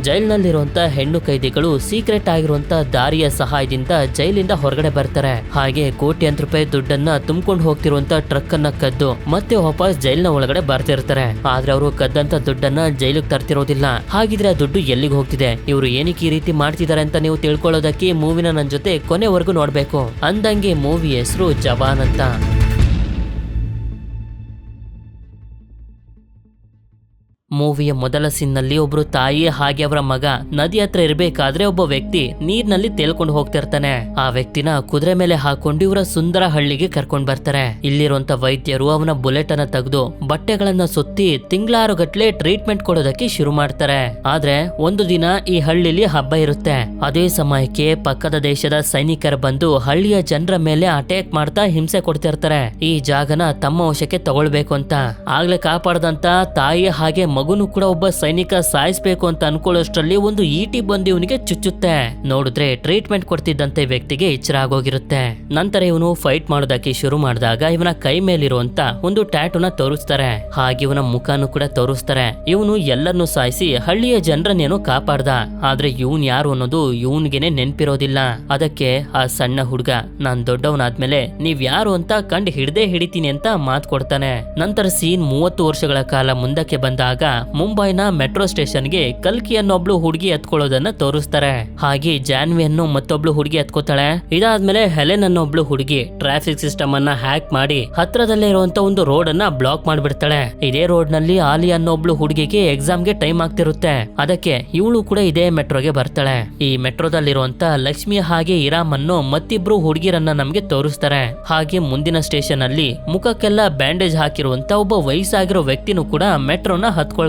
ಜೈಲಿನಲ್ಲಿರುವಂತ ಹೆಣ್ಣು ಕೈದಿಗಳು ಸೀಕ್ರೆಟ್ ಆಗಿರುವಂತ ದಾರಿಯ ಸಹಾಯದಿಂದ ಜೈಲಿಂದ ಹೊರಗಡೆ ಬರ್ತಾರೆ. ಹಾಗೆ ಕೋಟ್ಯಾಂತರ ರೂಪಾಯಿ ದುಡ್ಡನ್ನ ತುಂಬಿಕೊಂಡು ಹೋಗ್ತಿರುವಂತ ಟ್ರಕ್ ಅನ್ನ ಕದ್ದು ಮತ್ತೆ ವಾಪಸ್ ಜೈಲಿನ ಒಳಗಡೆ ಬರ್ತಿರ್ತಾರೆ. ಆದ್ರೆ ಅವರು ಕದ್ದಂತ ದುಡ್ಡನ್ನ ಜೈಲಿಗೆ ತರ್ತಿರೋದಿಲ್ಲ. ಹಾಗಿದ್ರೆ ಆ ದುಡ್ಡು ಎಲ್ಲಿಗೆ ಹೋಗ್ತಿದೆ, ಇವರು ಏನಕ್ಕೆ ಈ ರೀತಿ ಮಾಡ್ತಿದ್ದಾರೆ ಅಂತ ನೀವು ತಿಳ್ಕೊಳ್ಳೋದಕ್ಕೆ ಮೂವಿನ ನನ್ನ ಜೊತೆ ಕೊನೆವರೆಗೂ ನೋಡ್ಬೇಕು. ಅಂದಂಗೆ ಮೂವಿ ಹೆಸರು ಜವಾನ್ ಅಂತ. ಮೂವಿಯ ಮೊದಲ ಸೀನ್ನಲ್ಲಿ ಒಬ್ರು ತಾಯಿ ಹಾಗೆ ಅವರ ಮಗ ನದಿ ಹತ್ರ ಇರಬೇಕಾದ್ರೆ ಒಬ್ಬ ವ್ಯಕ್ತಿ ನೀರ್ನಲ್ಲಿ ತೇಲ್ಕೊಂಡು ಹೋಗ್ತಿರ್ತಾನೆ. ಆ ವ್ಯಕ್ತಿನ ಕುದುರೆ ಮೇಲೆ ಹಾಕೊಂಡು ಇವರ ಸುಂದರ ಹಳ್ಳಿಗೆ ಕರ್ಕೊಂಡ್ ಬರ್ತಾರೆ. ಇಲ್ಲಿರುವಂತ ವೈದ್ಯರು ಅವನ ಬುಲೆಟ್ ಅನ್ನ ತೆಗೆದು ಬಟ್ಟೆಗಳನ್ನ ಸುತ್ತಿ ತಿಂಗಳಾರು ಗಟ್ಲೆ ಟ್ರೀಟ್ಮೆಂಟ್ ಕೊಡೋದಕ್ಕೆ ಶುರು ಮಾಡ್ತಾರೆ. ಆದ್ರೆ ಒಂದು ದಿನ ಈ ಹಳ್ಳಿಲಿ ಹಬ್ಬ ಇರುತ್ತೆ. ಅದೇ ಸಮಯಕ್ಕೆ ಪಕ್ಕದ ದೇಶದ ಸೈನಿಕರು ಬಂದು ಹಳ್ಳಿಯ ಜನರ ಮೇಲೆ ಅಟ್ಯಾಕ್ ಮಾಡ್ತಾ ಹಿಂಸೆ ಕೊಡ್ತಿರ್ತಾರೆ. ಈ ಜಾಗನ ತಮ್ಮ ವಶಕ್ಕೆ ತಗೊಳ್ಬೇಕು ಅಂತ. ಆಗ್ಲೇ ಕಾಪಾಡದಂತ ತಾಯಿ ಹಾಗೆ ಮಗುನು ಕೂಡ ಒಬ್ಬ ಸೈನಿಕ ಸಾಯಿಸ್ಬೇಕು ಅಂತ ಅನ್ಕೊಳ್ಳೋಷ್ಟ್ರಲ್ಲಿ ಒಂದು ಈಟಿ ಬಂದು ಇವನಿಗೆ ಚುಚ್ಚುತ್ತೆ. ನೋಡಿದ್ರೆ ಟ್ರೀಟ್ಮೆಂಟ್ ಕೊಡ್ತಿದ್ದಂತೆ ವ್ಯಕ್ತಿಗೆ ಎಚ್ಚರ ಆಗೋಗಿರುತ್ತೆ. ನಂತರ ಇವನು ಫೈಟ್ ಮಾಡೋದಕ್ಕೆ ಶುರು ಮಾಡಿದಾಗ ಇವನ ಕೈ ಮೇಲಿರುವಂತ ಒಂದು ಟ್ಯಾಟೂನ ತೋರಿಸ್ತಾರೆ. ಹಾಗೆ ಇವನ ಮುಖಾನು ಕೂಡ ತೋರಿಸ್ತಾರೆ. ಇವನು ಎಲ್ಲರನ್ನು ಸಾಯಿಸಿ ಹಳ್ಳಿಯ ಜನರನ್ನೇನೋ ಕಾಪಾಡ್ದ. ಆದ್ರೆ ಇವನ್ ಯಾರು ಅನ್ನೋದು ಇವನ್ಗೆನೆ ನೆನ್ಪಿರೋದಿಲ್ಲ. ಅದಕ್ಕೆ ಆ ಸಣ್ಣ ಹುಡುಗ ನಾನ್ ದೊಡ್ಡವನಾದ್ಮೇಲೆ ನೀವ್ ಯಾರು ಅಂತ ಕಂಡು ಹಿಡ್ದೇ ಹಿಡಿತೀನಿ ಅಂತ ಮಾತು ಕೊಡ್ತಾನೆ. ನಂತರ ಸೀನ್ 30 ವರ್ಷಗಳ ಕಾಲ ಮುಂದಕ್ಕೆ ಬಂದಾಗ ಮುಂಬೈನ ಮೆಟ್ರೋ ಸ್ಟೇಷನ್ಗೆ ಕಲ್ಕಿ ಅನ್ನೊಬ್ಳು ಹುಡುಗಿ ಎತ್ಕೊಳ್ಳೋದನ್ನ ತೋರಿಸ್ತಾರೆ. ಹಾಗೆ ಜಾನ್ವಿ ಅನ್ನೋ ಮತ್ತೊಬ್ಳು ಹುಡುಗಿ ಎತ್ಕೋತಾಳೆ. ಇದಾದ್ಮೇಲೆ ಹೆಲೆನ್ ಅನ್ನೊಬ್ಳು ಹುಡುಗಿ ಟ್ರಾಫಿಕ್ ಸಿಸ್ಟಮ್ ಅನ್ನ ಹ್ಯಾಕ್ ಮಾಡಿ ಹತ್ರದಲ್ಲೇ ಇರುವಂತ ಒಂದು ರೋಡ್ ಅನ್ನ ಬ್ಲಾಕ್ ಮಾಡ್ಬಿಡ್ತಾಳೆ. ಇದೇ ರೋಡ್ ನಲ್ಲಿ ಆಲಿ ಅನ್ನೊಬ್ಳು ಹುಡುಗಿಗೆ ಎಕ್ಸಾಮ್ಗೆ ಟೈಮ್ ಆಗ್ತಿರುತ್ತೆ. ಅದಕ್ಕೆ ಇವಳು ಕೂಡ ಇದೇ ಮೆಟ್ರೋಗೆ ಬರ್ತಾಳೆ. ಈ ಮೆಟ್ರೋದಲ್ಲಿರುವಂತ ಲಕ್ಷ್ಮಿ ಹಾಗೆ ಇರಾಮ್ ಅನ್ನೋ ಮತ್ತಿಬ್ರು ಹುಡುಗಿರನ್ನ ನಮ್ಗೆ ತೋರಿಸ್ತಾರೆ. ಹಾಗೆ ಮುಂದಿನ ಸ್ಟೇಷನ್ ಅಲ್ಲಿ ಮುಖಕ್ಕೆಲ್ಲ ಬ್ಯಾಂಡೇಜ್ ಹಾಕಿರುವಂತ ಒಬ್ಬ ವಯಸ್ಸಾಗಿರೋ ವ್ಯಕ್ತಿನೂ ಕೂಡ ಮೆಟ್ರೋನ ಹತ್ಕೊಳ್ತಾನೆ.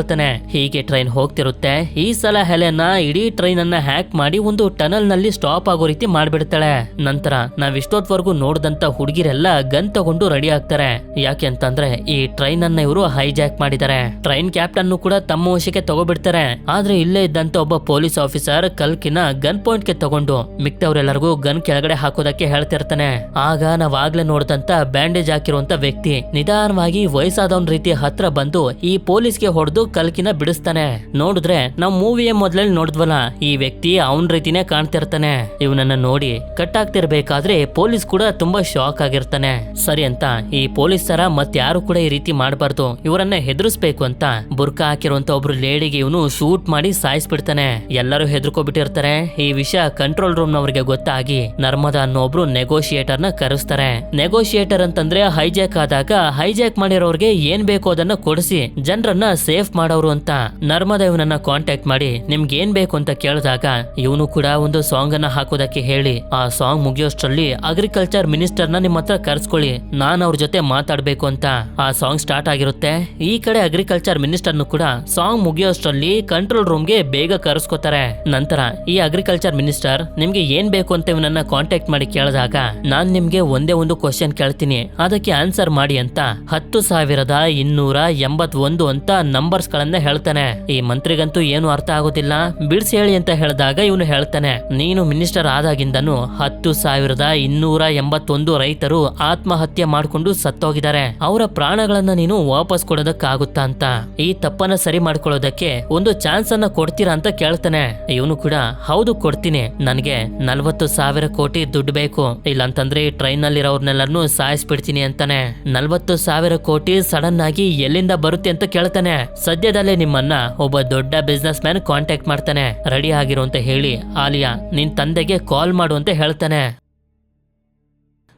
ಹೀಗೆ ಟ್ರೈನ್ ಹೋಗ್ತಿರುತ್ತೆ. ಈ ಸಲ ಹೆಲೆನ ಇಡೀ ಟ್ರೈನ್ ಅನ್ನ ಹ್ಯಾಕ್ ಮಾಡಿ ಒಂದು ಟನಲ್ ನಲ್ಲಿ ಸ್ಟಾಪ್ ಆಗೋ ರೀತಿ ಮಾಡ್ಬಿಡ್ತಾಳೆ. ನಂತರ ನಾವ್ ಇಷ್ಟೊತ್ವರೆಗೂ ನೋಡಿದಂತ ಹುಡುಗಿರೆಲ್ಲ ಗನ್ ತಗೊಂಡು ರೆಡಿ ಆಗ್ತಾರೆ. ಯಾಕೆ ಅಂತಂದ್ರೆ ಈ ಟ್ರೈನ್ ಅನ್ನ ಇವರು ಹೈಜಾಕ್ ಮಾಡಿದ್ದಾರೆ. ಟ್ರೈನ್ ಕ್ಯಾಪ್ಟನ್ ಕೂಡ ತಮ್ಮ ವಶಕ್ಕೆ ತಗೋಬಿಡ್ತಾರೆ. ಆದ್ರೆ ಇಲ್ಲೇ ಇದ್ದಂತ ಒಬ್ಬ ಪೊಲೀಸ್ ಆಫೀಸರ್ ಕಲ್ಕಿನ ಗನ್ ಪಾಯಿಂಟ್ ಗೆ ತಗೊಂಡು ಮಿಕ್ತವ್ರೆಲ್ಲರಿಗೂ ಗನ್ ಕೆಳಗಡೆ ಹಾಕೋದಕ್ಕೆ ಹೇಳ್ತಿರ್ತಾನೆ. ಆಗ ನಾವ್ ಆಗ್ಲೇ ನೋಡಿದಂತ ಬ್ಯಾಂಡೇಜ್ ಹಾಕಿರುವಂತ ವ್ಯಕ್ತಿ ನಿಧಾನವಾಗಿ ವಯಸ್ಸಾದವನ್ ರೀತಿ ಹತ್ರ ಬಂದು ಈ ಪೊಲೀಸ್ಗೆ ಹೊಡೆದು ಕಲ್ಕಿನ ಬಿಡಿಸ್ತಾನೆ. ನೋಡಿದ್ರೆ ನಾವ್ ಮೂವಿಯ ಮೊದಲಲ್ಲಿ ನೋಡಿದ್ವಲ್ಲ, ಈ ವ್ಯಕ್ತಿ ಅವನ್ ರೀತಿನೇ ಕಾಣ್ತಿರ್ತಾನೆ. ಇವನನ್ನ ನೋಡಿ ಕಟ್ ಆಗ್ತಿರ್ಬೇಕಾದ್ರೆ ಪೊಲೀಸ್ ಕೂಡ ತುಂಬಾ ಶಾಕ್ ಆಗಿರ್ತಾನೆ. ಸರಿ ಅಂತ ಈ ಪೊಲೀಸ್ ತರ ಮತ್ಯಾರು ಕೂಡ ಈ ರೀತಿ ಮಾಡಬಾರ್ದು, ಇವರನ್ನ ಹೆದರ್ಸ್ಬೇಕು ಅಂತ ಬುರ್ಕಾ ಹಾಕಿರುವಂತ ಒಬ್ರು ಲೇಡಿಗೆ ಇವನು ಶೂಟ್ ಮಾಡಿ ಸಾಯಿಸ್ಬಿಡ್ತಾನೆ. ಎಲ್ಲರೂ ಹೆದರ್ಕೊಬಿಟ್ಟಿರ್ತಾರೆ. ಈ ವಿಷಯ ಕಂಟ್ರೋಲ್ ರೂಮ್ ನವರಿಗೆ ಗೊತ್ತಾಗಿ ನರ್ಮದಾ ಅನ್ನೋ ಒಬ್ರು ನೆಗೋಷಿಯೇಟರ್ ನ ಕರೆಸ್ತಾರೆ. ನೆಗೋಷಿಯೇಟರ್ ಅಂತಂದ್ರೆ ಹೈಜಾಕ್ ಆದಾಗ ಹೈಜಾಕ್ ಮಾಡಿರೋರ್ಗೆ ಏನ್ ಬೇಕೋ ಅದನ್ನ ಕೊಡಿಸಿ ಜನರನ್ನ ಸೇಫ್ ಮಾಡೋರು ಅಂತ. ನರ್ಮದಾ ಇವನನ್ನ ಕಾಂಟ್ಯಾಕ್ಟ್ ಮಾಡಿ ನಿಮ್ಗೆ ಏನ್ ಬೇಕು ಅಂತ ಕೇಳಿದಾಗ ಇವನು ಕೂಡ ಒಂದು ಸಾಂಗ್ ಅನ್ನ ಹಾಕೋದಕ್ಕೆ ಹೇಳಿ ಆ ಸಾಂಗ್ ಮುಗಿಯೋಷ್ಟ್ರಲ್ಲಿ ಅಗ್ರಿಕಲ್ಚರ್ ಮಿನಿಸ್ಟರ್ ನ ನಿಮ್ ಹತ್ರ ಕರ್ಸ್ಕೊಳ್ಳಿ, ನಾನ್ ಅವ್ರ ಜೊತೆ ಮಾತಾಡ್ಬೇಕು ಅಂತ. ಆ ಸಾಂಗ್ ಸ್ಟಾರ್ಟ್ ಆಗಿರುತ್ತೆ. ಈ ಕಡೆ ಅಗ್ರಿಕಲ್ಚರ್ ಮಿನಿಸ್ಟರ್ ಕೂಡ ಸಾಂಗ್ ಮುಗಿಯೋಷ್ಟ್ರಲ್ಲಿ ಕಂಟ್ರೋಲ್ ರೂಮ್ ಗೆ ಬೇಗ ಕರೆಸ್ಕೋತಾರೆ. ನಂತರ ಈ ಅಗ್ರಿಕಲ್ಚರ್ ಮಿನಿಸ್ಟರ್ ನಿಮ್ಗೆ ಏನ್ ಬೇಕು ಅಂತ ಇವನನ್ನ ಕಾಂಟ್ಯಾಕ್ಟ್ ಮಾಡಿ ಕೇಳಿದಾಗ ನಾನ್ ನಿಮ್ಗೆ ಒಂದೇ ಒಂದು ಕ್ವಶನ್ ಕೇಳ್ತೀನಿ, ಅದಕ್ಕೆ ಆನ್ಸರ್ ಮಾಡಿ ಅಂತ 10,281 ಅಂತ ನಂಬರ್ಸ್ ಗಳನ್ನ ಹೇಳ್ತಾನೆ. ಈ ಮಂತ್ರಿಗಂತೂ ಏನು ಅರ್ಥ ಆಗೋದಿಲ್ಲ. ಬಿಡ್ಸಿ ಹೇಳಿ ಅಂತ ಹೇಳಿದಾಗ ಇವನು ಹೇಳ್ತಾನೆ, ನೀನು ಮಿನಿಸ್ಟರ್ ಆದಾಗಿಂದನು 10,281 ರೈತರು ಆತ್ಮಹತ್ಯೆ ಮಾಡ್ಕೊಂಡು ಸತ್ತೋಗಿದ್ದಾರೆ. ಅವರ ಪ್ರಾಣಗಳನ್ನ ನೀನು ವಾಪಸ್ ಕೊಡೋದಕ್ಕಾಗುತ್ತಾ ಅಂತ, ಈ ತಪ್ಪನ್ನ ಸರಿ ಮಾಡ್ಕೊಳ್ಳೋದಕ್ಕೆ ಒಂದು ಚಾನ್ಸ್ ಅನ್ನ ಕೊಡ್ತೀರಾ ಅಂತ ಕೇಳ್ತಾನೆ. ಇವನು ಕೂಡ ಹೌದು ಕೊಡ್ತೀನಿ, ನನಗೆ 40,000 ಕೋಟಿ ದುಡ್ಡು ಬೇಕು, ಇಲ್ಲಂತಂದ್ರೆ ಟ್ರೈನ್ ನಲ್ಲಿರೋರ್ನೆಲ್ಲರನ್ನು ಸಾಯಿಸ್ಬಿಡ್ತೀನಿ ಅಂತಾನೆ. 40,000 ಕೋಟಿ ಸಡನ್ ಆಗಿ ಎಲ್ಲಿಂದ ಬರುತ್ತೆ ಅಂತ ಕೇಳ್ತಾನೆ. ಸದ್ಯದಲ್ಲೇ ನಿಮ್ಮನ್ನ ಒಬ್ಬ ದೊಡ್ಡ ಬಿಸ್ನೆಸ್ ಮ್ಯಾನ್ ಕಾಂಟ್ಯಾಕ್ಟ್ ಮಾಡ್ತಾನೆ, ರೆಡಿ ಆಗಿರು ಅಂತ ಹೇಳಿ ಆಲಿಯಾ ನಿನ್ ತಂದೆಗೆ ಕಾಲ್ ಮಾಡು ಅಂತ ಹೇಳ್ತಾನೆ.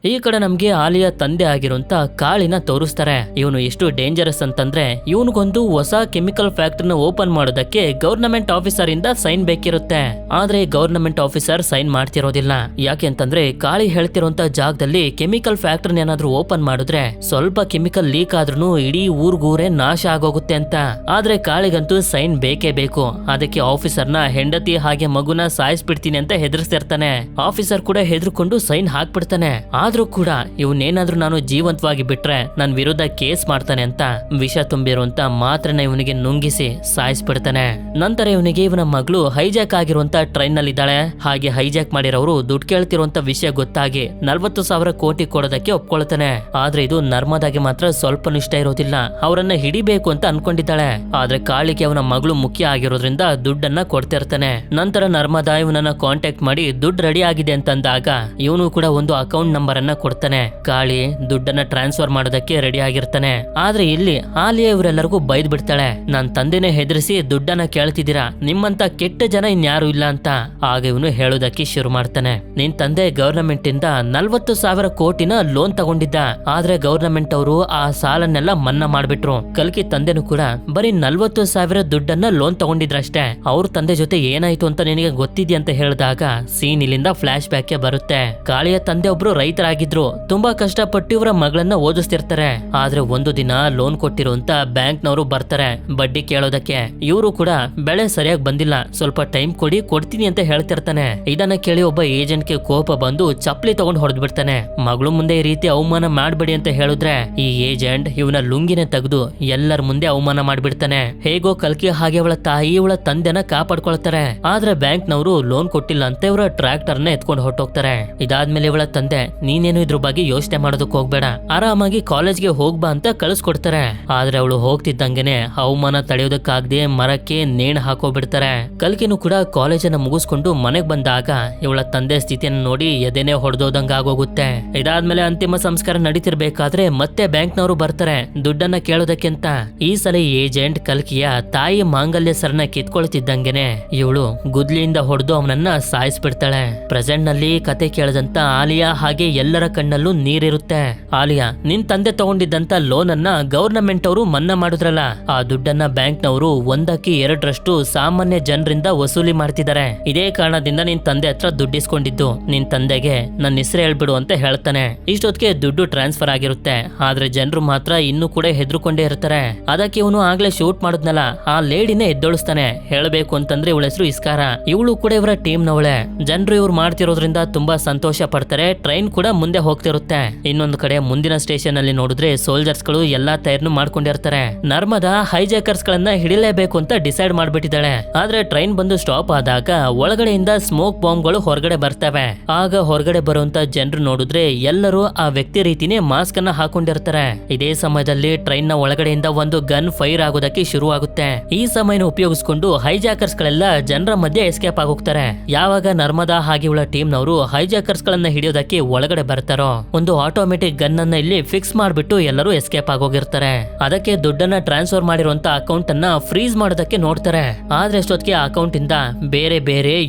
ಈ ಕಡೆ ನಮ್ಗೆ ಆಲಿಯಾ ತಂದೆ ಆಗಿರುವಂತ ಕಾಳಿನ ತೋರಿಸ್ತಾರೆ. ಇವನು ಎಷ್ಟು ಡೇಂಜರಸ್ ಅಂತಂದ್ರೆ ಇವನಿಗೊಂದು ಹೊಸ ಕೆಮಿಕಲ್ ಫ್ಯಾಕ್ಟರಿನ ಓಪನ್ ಮಾಡೋದಕ್ಕೆ ಗವರ್ನಮೆಂಟ್ ಆಫೀಸರ್ ಇಂದ ಸೈನ್ ಬೇಕಿರುತ್ತೆ. ಆದ್ರೆ ಗವರ್ನಮೆಂಟ್ ಆಫೀಸರ್ ಸೈನ್ ಮಾಡ್ತಿರೋದಿಲ್ಲ. ಯಾಕೆ ಅಂತಂದ್ರೆ ಕಾಳಿ ಹೇಳ್ತಿರುವಂತ ಜಾಗದಲ್ಲಿ ಕೆಮಿಕಲ್ ಫ್ಯಾಕ್ಟರಿನ ಏನಾದ್ರೂ ಓಪನ್ ಮಾಡಿದ್ರೆ ಸ್ವಲ್ಪ ಕೆಮಿಕಲ್ ಲೀಕ್ ಆದ್ರೂ ಇಡೀ ಊರ್ಗೂರೇ ನಾಶ ಆಗೋಗುತ್ತೆ ಅಂತ. ಆದ್ರೆ ಕಾಳಿಗಂತೂ ಸೈನ್ ಬೇಕೇ ಬೇಕು. ಅದಕ್ಕೆ ಆಫೀಸರ್ನ ಹೆಂಡತಿ ಹಾಗೆ ಮಗುನ ಸಾಯಿಸ್ಬಿಡ್ತೀನಿ ಅಂತ ಹೆದರ್ಸ್ತಿರ್ತಾನೆ. ಆಫೀಸರ್ ಕೂಡ ಹೆದರ್ಕೊಂಡು ಸೈನ್ ಹಾಕ್ಬಿಡ್ತಾನೆ. ಆದ್ರೂ ಕೂಡ ಇವನೇನಾದ್ರೂ ನಾನು ಜೀವಂತವಾಗಿ ಬಿಟ್ರೆ ನನ್ ವಿರುದ್ಧ ಕೇಸ್ ಮಾಡ್ತಾನೆ ಅಂತ ವಿಷ ತುಂಬಿರುವಂತ ಮಾತ್ರನ ಇವನಿಗೆ ನುಂಗಿಸಿ ಸಾಯಿಸ್ಬಿಡ್ತಾನೆ. ನಂತರ ಇವನಿಗೆ ಇವನ ಮಗಳು ಹೈಜಾಕ್ ಆಗಿರುವಂತ ಟ್ರೈನ್ ನಲ್ಲಿ ಇದ್ದಾಳೆ. ಹಾಗೆ ಹೈಜಾಕ್ ಮಾಡಿರೋರು ದುಡ್ಡು ಕೇಳ್ತಿರುವಂತ ವಿಷಯ ಗೊತ್ತಾಗಿ 40,000 ಕೋಟಿ ಕೊಡೋದಕ್ಕೆ ಒಪ್ಕೊಳ್ತಾನೆ. ಆದ್ರೆ ಇದು ನರ್ಮದಾಗೆ ಮಾತ್ರ ಸ್ವಲ್ಪ ಇಷ್ಟ ಇರೋದಿಲ್ಲ. ಅವರನ್ನ ಹಿಡಿಬೇಕು ಅಂತ ಅನ್ಕೊಂಡಿದ್ದಾಳೆ. ಆದ್ರೆ ಕಾಳಿಗೆ ಅವನ ಮಗಳು ಮುಖ್ಯ ಆಗಿರೋದ್ರಿಂದ ದುಡ್ಡನ್ನ ಕೊಡ್ತಿರ್ತಾನೆ. ನಂತರ ನರ್ಮದಾ ಇವನನ್ನ ಕಾಂಟ್ಯಾಕ್ಟ್ ಮಾಡಿ ದುಡ್ಡು ರೆಡಿ ಆಗಿದೆ ಅಂತಂದಾಗ ಇವನು ಕೂಡ ಒಂದು ಅಕೌಂಟ್ ನಂಬರ್ ಅನ್ನ ಕೊಡ್ತಾನೆ. ಕಾಳಿ ದುಡ್ಡನ್ನ ಟ್ರಾನ್ಸ್ಫರ್ ಮಾಡೋದಕ್ಕೆ ರೆಡಿ ಆಗಿರ್ತಾನೆ. ಆದ್ರೆ ಇಲ್ಲಿ ಆಲಿಯಾ ಇವರೆಲ್ಲರಿಗೂ ಬೈದ್ ಬಿಡ್ತಾಳೆ. ನನ್ ತಂದೆನೇ ಹೆದರಿಸಿ ದುಡ್ಡನ್ನ ಕೇಳ್ತಿದ್ದೀರಾ, ನಿಮ್ಮಂತ ಕೆಟ್ಟ ಜನ ಇನ್ಯಾರು ಇಲ್ಲ ಅಂತ. ಆಗ ಇವನು ಹೇಳೋದಕ್ಕೆ ಶುರು ಮಾಡ್ತಾನೆ. ನಿನ್ ತಂದೆ ಗವರ್ನಮೆಂಟ್ ಇಂದ 40,000 ಕೋಟಿನ ಲೋನ್ ತಗೊಂಡಿದ್ದ. ಆದ್ರೆ ಗವರ್ನಮೆಂಟ್ ಅವರು ಆ ಸಾಲನ್ನೆಲ್ಲ ಮನ್ನಾ ಮಾಡ್ಬಿಟ್ರು. ಕಲ್ಕಿ ತಂದೆನೂ ಕೂಡ ಬರೀ 40,000 ದುಡ್ಡನ್ನ ಲೋನ್ ತಗೊಂಡಿದ್ರಷ್ಟೇ. ಅವ್ರ ತಂದೆ ಜೊತೆ ಏನಾಯ್ತು ಅಂತ ನಿನಗೆ ಗೊತ್ತಿದ್ಯಾ ಅಂತ ಹೇಳಿದಾಗ ಸೀನ್ ಇಲ್ಲಿಂದ ಫ್ಲಾಶ್ ಬ್ಯಾಕ್ ಬರುತ್ತೆ. ಕಾಳಿಯ ತಂದೆ ಒಬ್ರು ರೈತರಾಗಿದ್ರು. ತುಂಬಾ ಕಷ್ಟಪಟ್ಟು ಇವರ ಮಗಳನ್ನ ಓದಿಸ್ತಿರ್ತಾರೆ. ಆದ್ರೆ ಒಂದು ದಿನ ಲೋನ್ ಕೊಟ್ಟಿರುವಂತ ಬ್ಯಾಂಕ್ ನವರು ಬರ್ತಾರೆ ಬಡ್ಡಿ ಕೇಳೋದಕ್ಕೆ. ಇವರು ಕೂಡ ಬೆಳೆ ಸರಿಯಾಗಿ ಬಂದಿಲ್ಲ, ಸ್ವಲ್ಪ ಟೈಮ್ ಕೊಡ್ತೀನಿ ಅಂತ ಹೇಳ್ತಿರ್ತಾನೆ. ಇದನ್ನ ಕೇಳಿ ಒಬ್ಬ ಏಜೆಂಟ್ ಗೆ ಕೋಪ ಬಂದು ಚಪ್ಪಲಿ ತಗೊಂಡು ಹೊಡೆದ್ ಬಿಡ್ತಾನೆ. ಮಗಳು ಮುಂದೆ ಈ ರೀತಿ ಅವಮಾನ ಮಾಡ್ಬೇಡಿ ಅಂತ ಹೇಳಿದ್ರೆ ಈ ಏಜೆಂಟ್ ಇವನ ಲುಂಗಿನೇ ತೆಗೆದು ಎಲ್ಲರ ಮುಂದೆ ಅವಮಾನ ಮಾಡ್ಬಿಡ್ತಾನೆ. ಹೇಗೋ ಕಲ್ಕಿ ಹಾಗೆ ಅವಳ ತಾಯಿ ಇವಳ ತಂದೆನ ಕಾಪಾಡ್ಕೊಳ್ತಾರೆ. ಆದ್ರೆ ಬ್ಯಾಂಕ್ ನವರು ಲೋನ್ ಕೊಟ್ಟಿಲ್ಲ ಅಂತ ಇವರ ಟ್ರ್ಯಾಕ್ಟರ್ ನ ಎತ್ಕೊಂಡು ಹೊರಟೋಗ್ತಾರೆ. ಇದಾದ್ಮೇಲೆ ಇವಳ ತಂದೆ ನೀನೇನು ಇದ್ರ ಬಗ್ಗೆ ಯೋಚನೆ ಮಾಡೋದಕ್ಕೆ ಹೋಗ್ಬೇಡ, ಆರಾಮಾಗಿ ಕಾಲೇಜ್ಗೆ ಹೋಗ್ಬಾ ಅಂತ ಕಳಿಸ್ಕೊಡ್ತಾರೆ. ಆದ್ರೆ ಅವಳು ಹೋಗ್ತಿದ್ದಂಗೆನೆ ಅವಮಾನ ತಡೆಯೋದಕ್ಕಾಗದೆ ಮರಕ್ಕೆ ನೇಣು ಹಾಕೋಬಿಡ್ತಾರೆ. ಕಲ್ಕಿನೂ ಕೂಡ ಕಾಲೇಜನ್ನ ಮುಗಿಸ್ಕೊಂಡು ಮನೆಗ್ ಬಂದಾಗ ಇವಳ ತಂದೆ ಸ್ಥಿತಿಯನ್ನು ನೋಡಿ ಎದೆನೆ ಹೊಡೆದೋದಂಗ ಆಗೋಗುತ್ತೆ. ಇದಾದ್ಮೇಲೆ ಅಂತಿಮ ಸಂಸ್ಕಾರ ನಡೀತಿರ್ಬೇಕಾದ್ರೆ ಮತ್ತೆ ಬ್ಯಾಂಕ್ ನವರು ಬರ್ತಾರೆ ದುಡ್ಡನ್ನ ಕೇಳೋದಕ್ಕೆ ಅಂತ. ಈ ಸಲ ಏಜೆಂಟ್ ಕಲ್ಕಿಯ ತಾಯಿ ಮಾಂಗಲ್ಯ ಸರನ ಕಿತ್ಕೊಳ್ತಿದ್ದಂಗೆನೆ ಇವಳು ಗುದ್ಲಿಯಿಂದ ಹೊಡೆದು ಅವನನ್ನ ಸಾಯಿಸ್ಬಿಡ್ತಾಳೆ. ಪ್ರೆಸೆಂಟ್ ನಲ್ಲಿ ಕತೆ ಕೇಳದಂತ ಆಲಿಯಾ ಹಾಗೆ ಎಲ್ಲರ ಕಣ್ಣಲ್ಲೂ ನೀರಿರುತ್ತೆ. ಆಲಿಯಾ, ನಿನ್ ತಂದೆ ತಗೊಂಡಿದ್ದಂತ ಲೋನ್ ಅನ್ನ ಗವರ್ನಮೆಂಟ್ ಅವರು ಮನ್ನಾ ಮಾಡಿದ್ರಲ್ಲ, ಆ ದುಡ್ಡನ್ನ ಬ್ಯಾಂಕ್ ನವರು 1/2 ಸಾಮಾನ್ಯ ಜನರಿಂದ ವಸೂಲಿ ಮಾಡ್ತಿದ್ದಾರೆ. ಇದೇ ಕಾರಣದಿಂದ ನಿನ್ ತಂದೆ ಹತ್ರ ದುಡ್ಡಿಸ್ಕೊಂಡಿದ್ದು. ನಿನ್ ತಂದೆಗೆ ನನ್ನ ಹೆಸರು ಹೇಳ್ಬಿಡು ಅಂತ ಹೇಳ್ತಾನೆ. ಇಷ್ಟೊತ್ತಿಗೆ ದುಡ್ಡು ಟ್ರಾನ್ಸ್ಫರ್ ಆಗಿರುತ್ತೆ. ಆದ್ರೆ ಜನರು ಮಾತ್ರ ಇನ್ನೂ ಕೂಡ ಹೆದರ್ಕೊಂಡೇ ಇರ್ತಾರೆ. ಅದಕ್ಕೆ ಇವನು ಆಗ್ಲೇ ಶೂಟ್ ಮಾಡಿದ್ನಲ್ಲ ಆ ಲೇಡಿನೇ ಎದ್ದೊಳಿಸ್ತಾನೆ. ಹೇಳ್ಬೇಕು ಅಂತಂದ್ರೆ ಇವಳ ಹೆಸರು ಇಸ್ಕಾರ. ಇವಳು ಕೂಡ ಇವರ ಟೀಮ್ ನವಳೆ. ಜನರು ಇವ್ರು ಮಾಡ್ತಿರೋದ್ರಿಂದ ತುಂಬಾ ಸಂತೋಷ ಪಡ್ತಾರೆ. ಟ್ರೈನ್ ಕೂಡ ಮುಂದೆ ಹೋಗ್ತಿರುತ್ತೆ. ಇನ್ನೊಂದು ಕಡೆ ಮುಂದಿನ ಸ್ಟೇಷನ್ ಅಲ್ಲಿ ನೋಡಿದ್ರೆ ಸೋಲ್ಜರ್ಸ್ ಗಳು ಎಲ್ಲಾ ತಯಾರಿನೂ ಮಾಡ್ಕೊಂಡಿರ್ತಾರೆ. ನರ್ಮದಾ ಹೈಜಾಕರ್ಸ್ ಗಳನ್ನ ಹಿಡಿಲೇಬೇಕು ಅಂತ ಡಿಸೈಡ್ ಮಾಡ್ಬಿಟ್ಟಿದ್ದಾಳೆ. ಆದ್ರೆ ಟ್ರೈನ್ ಬಂದು ಸ್ಟಾಪ್ ಆದಾಗ ಒಳಗಡೆಯಿಂದ ಸ್ಮೋಕ್ ಬಾಂಬ್ ಗಳು ಹೊರಗಡೆ ಬರ್ತವೆ. ಆಗ ಹೊರಗಡೆ ಬರುವಂತ ಜನರು ನೋಡಿದ್ರೆ ಎಲ್ಲರೂ ಆ ವ್ಯಕ್ತಿ ರೀತಿನೇ ಮಾಸ್ಕ್ ಅನ್ನ ಹಾಕೊಂಡಿರ್ತಾರೆ. ಇದೇ ಸಮಯದಲ್ಲಿ ಟ್ರೈನ್ ನ ಒಳಗಡೆಯಿಂದ ಒಂದು ಗನ್ ಫೈರ್ ಆಗೋದಕ್ಕೆ ಶುರು ಆಗುತ್ತೆ. ಈ ಸಮಯನ ಉಪಯೋಗಿಸಿಕೊಂಡು ಹೈಜಾಕರ್ಸ್ ಗಳೆಲ್ಲ ಜನರ ಮಧ್ಯೆ ಎಸ್ಕೇಪ್ ಆಗೋಗ್ತಾರೆ. ಯಾವಾಗ ನರ್ಮದಾ ಹಾಗೆ ಇವಳ ಟೀಮ್ ನವರು ಹೈಜಾಕರ್ಸ್ ಗಳನ್ನ ಹಿಡಿಯೋದಕ್ಕೆ ಒಳಗಡೆ ಬರ್ತಾರೋ ಒಂದು ಆಟೋಮೆಟಿಕ್ ಗನ್ ಅನ್ನ ಇಲ್ಲಿ ಫಿಕ್ಸ್ ಮಾಡ್ಬಿಟ್ಟು ಎಲ್ಲರೂ ಎಸ್ಕೇಪ್ ಆಗೋಗಿರ್ತಾರೆ. ಅದಕ್ಕೆ ದುಡ್ಡನ್ನ ಟ್ರಾನ್ಸ್ಫರ್ ಮಾಡಿರುವಂತ ಅಕೌಂಟ್ ಅನ್ನ ಫ್ರೀಸ್ ಮಾಡೋದಕ್ಕೆ ನೋಡ್ತಾರೆ. ಆದ್ರೆ ಅಷ್ಟೊತ್ತಿಗೆ ಅಕೌಂಟ್ ಇಂದ ಬೇರೆ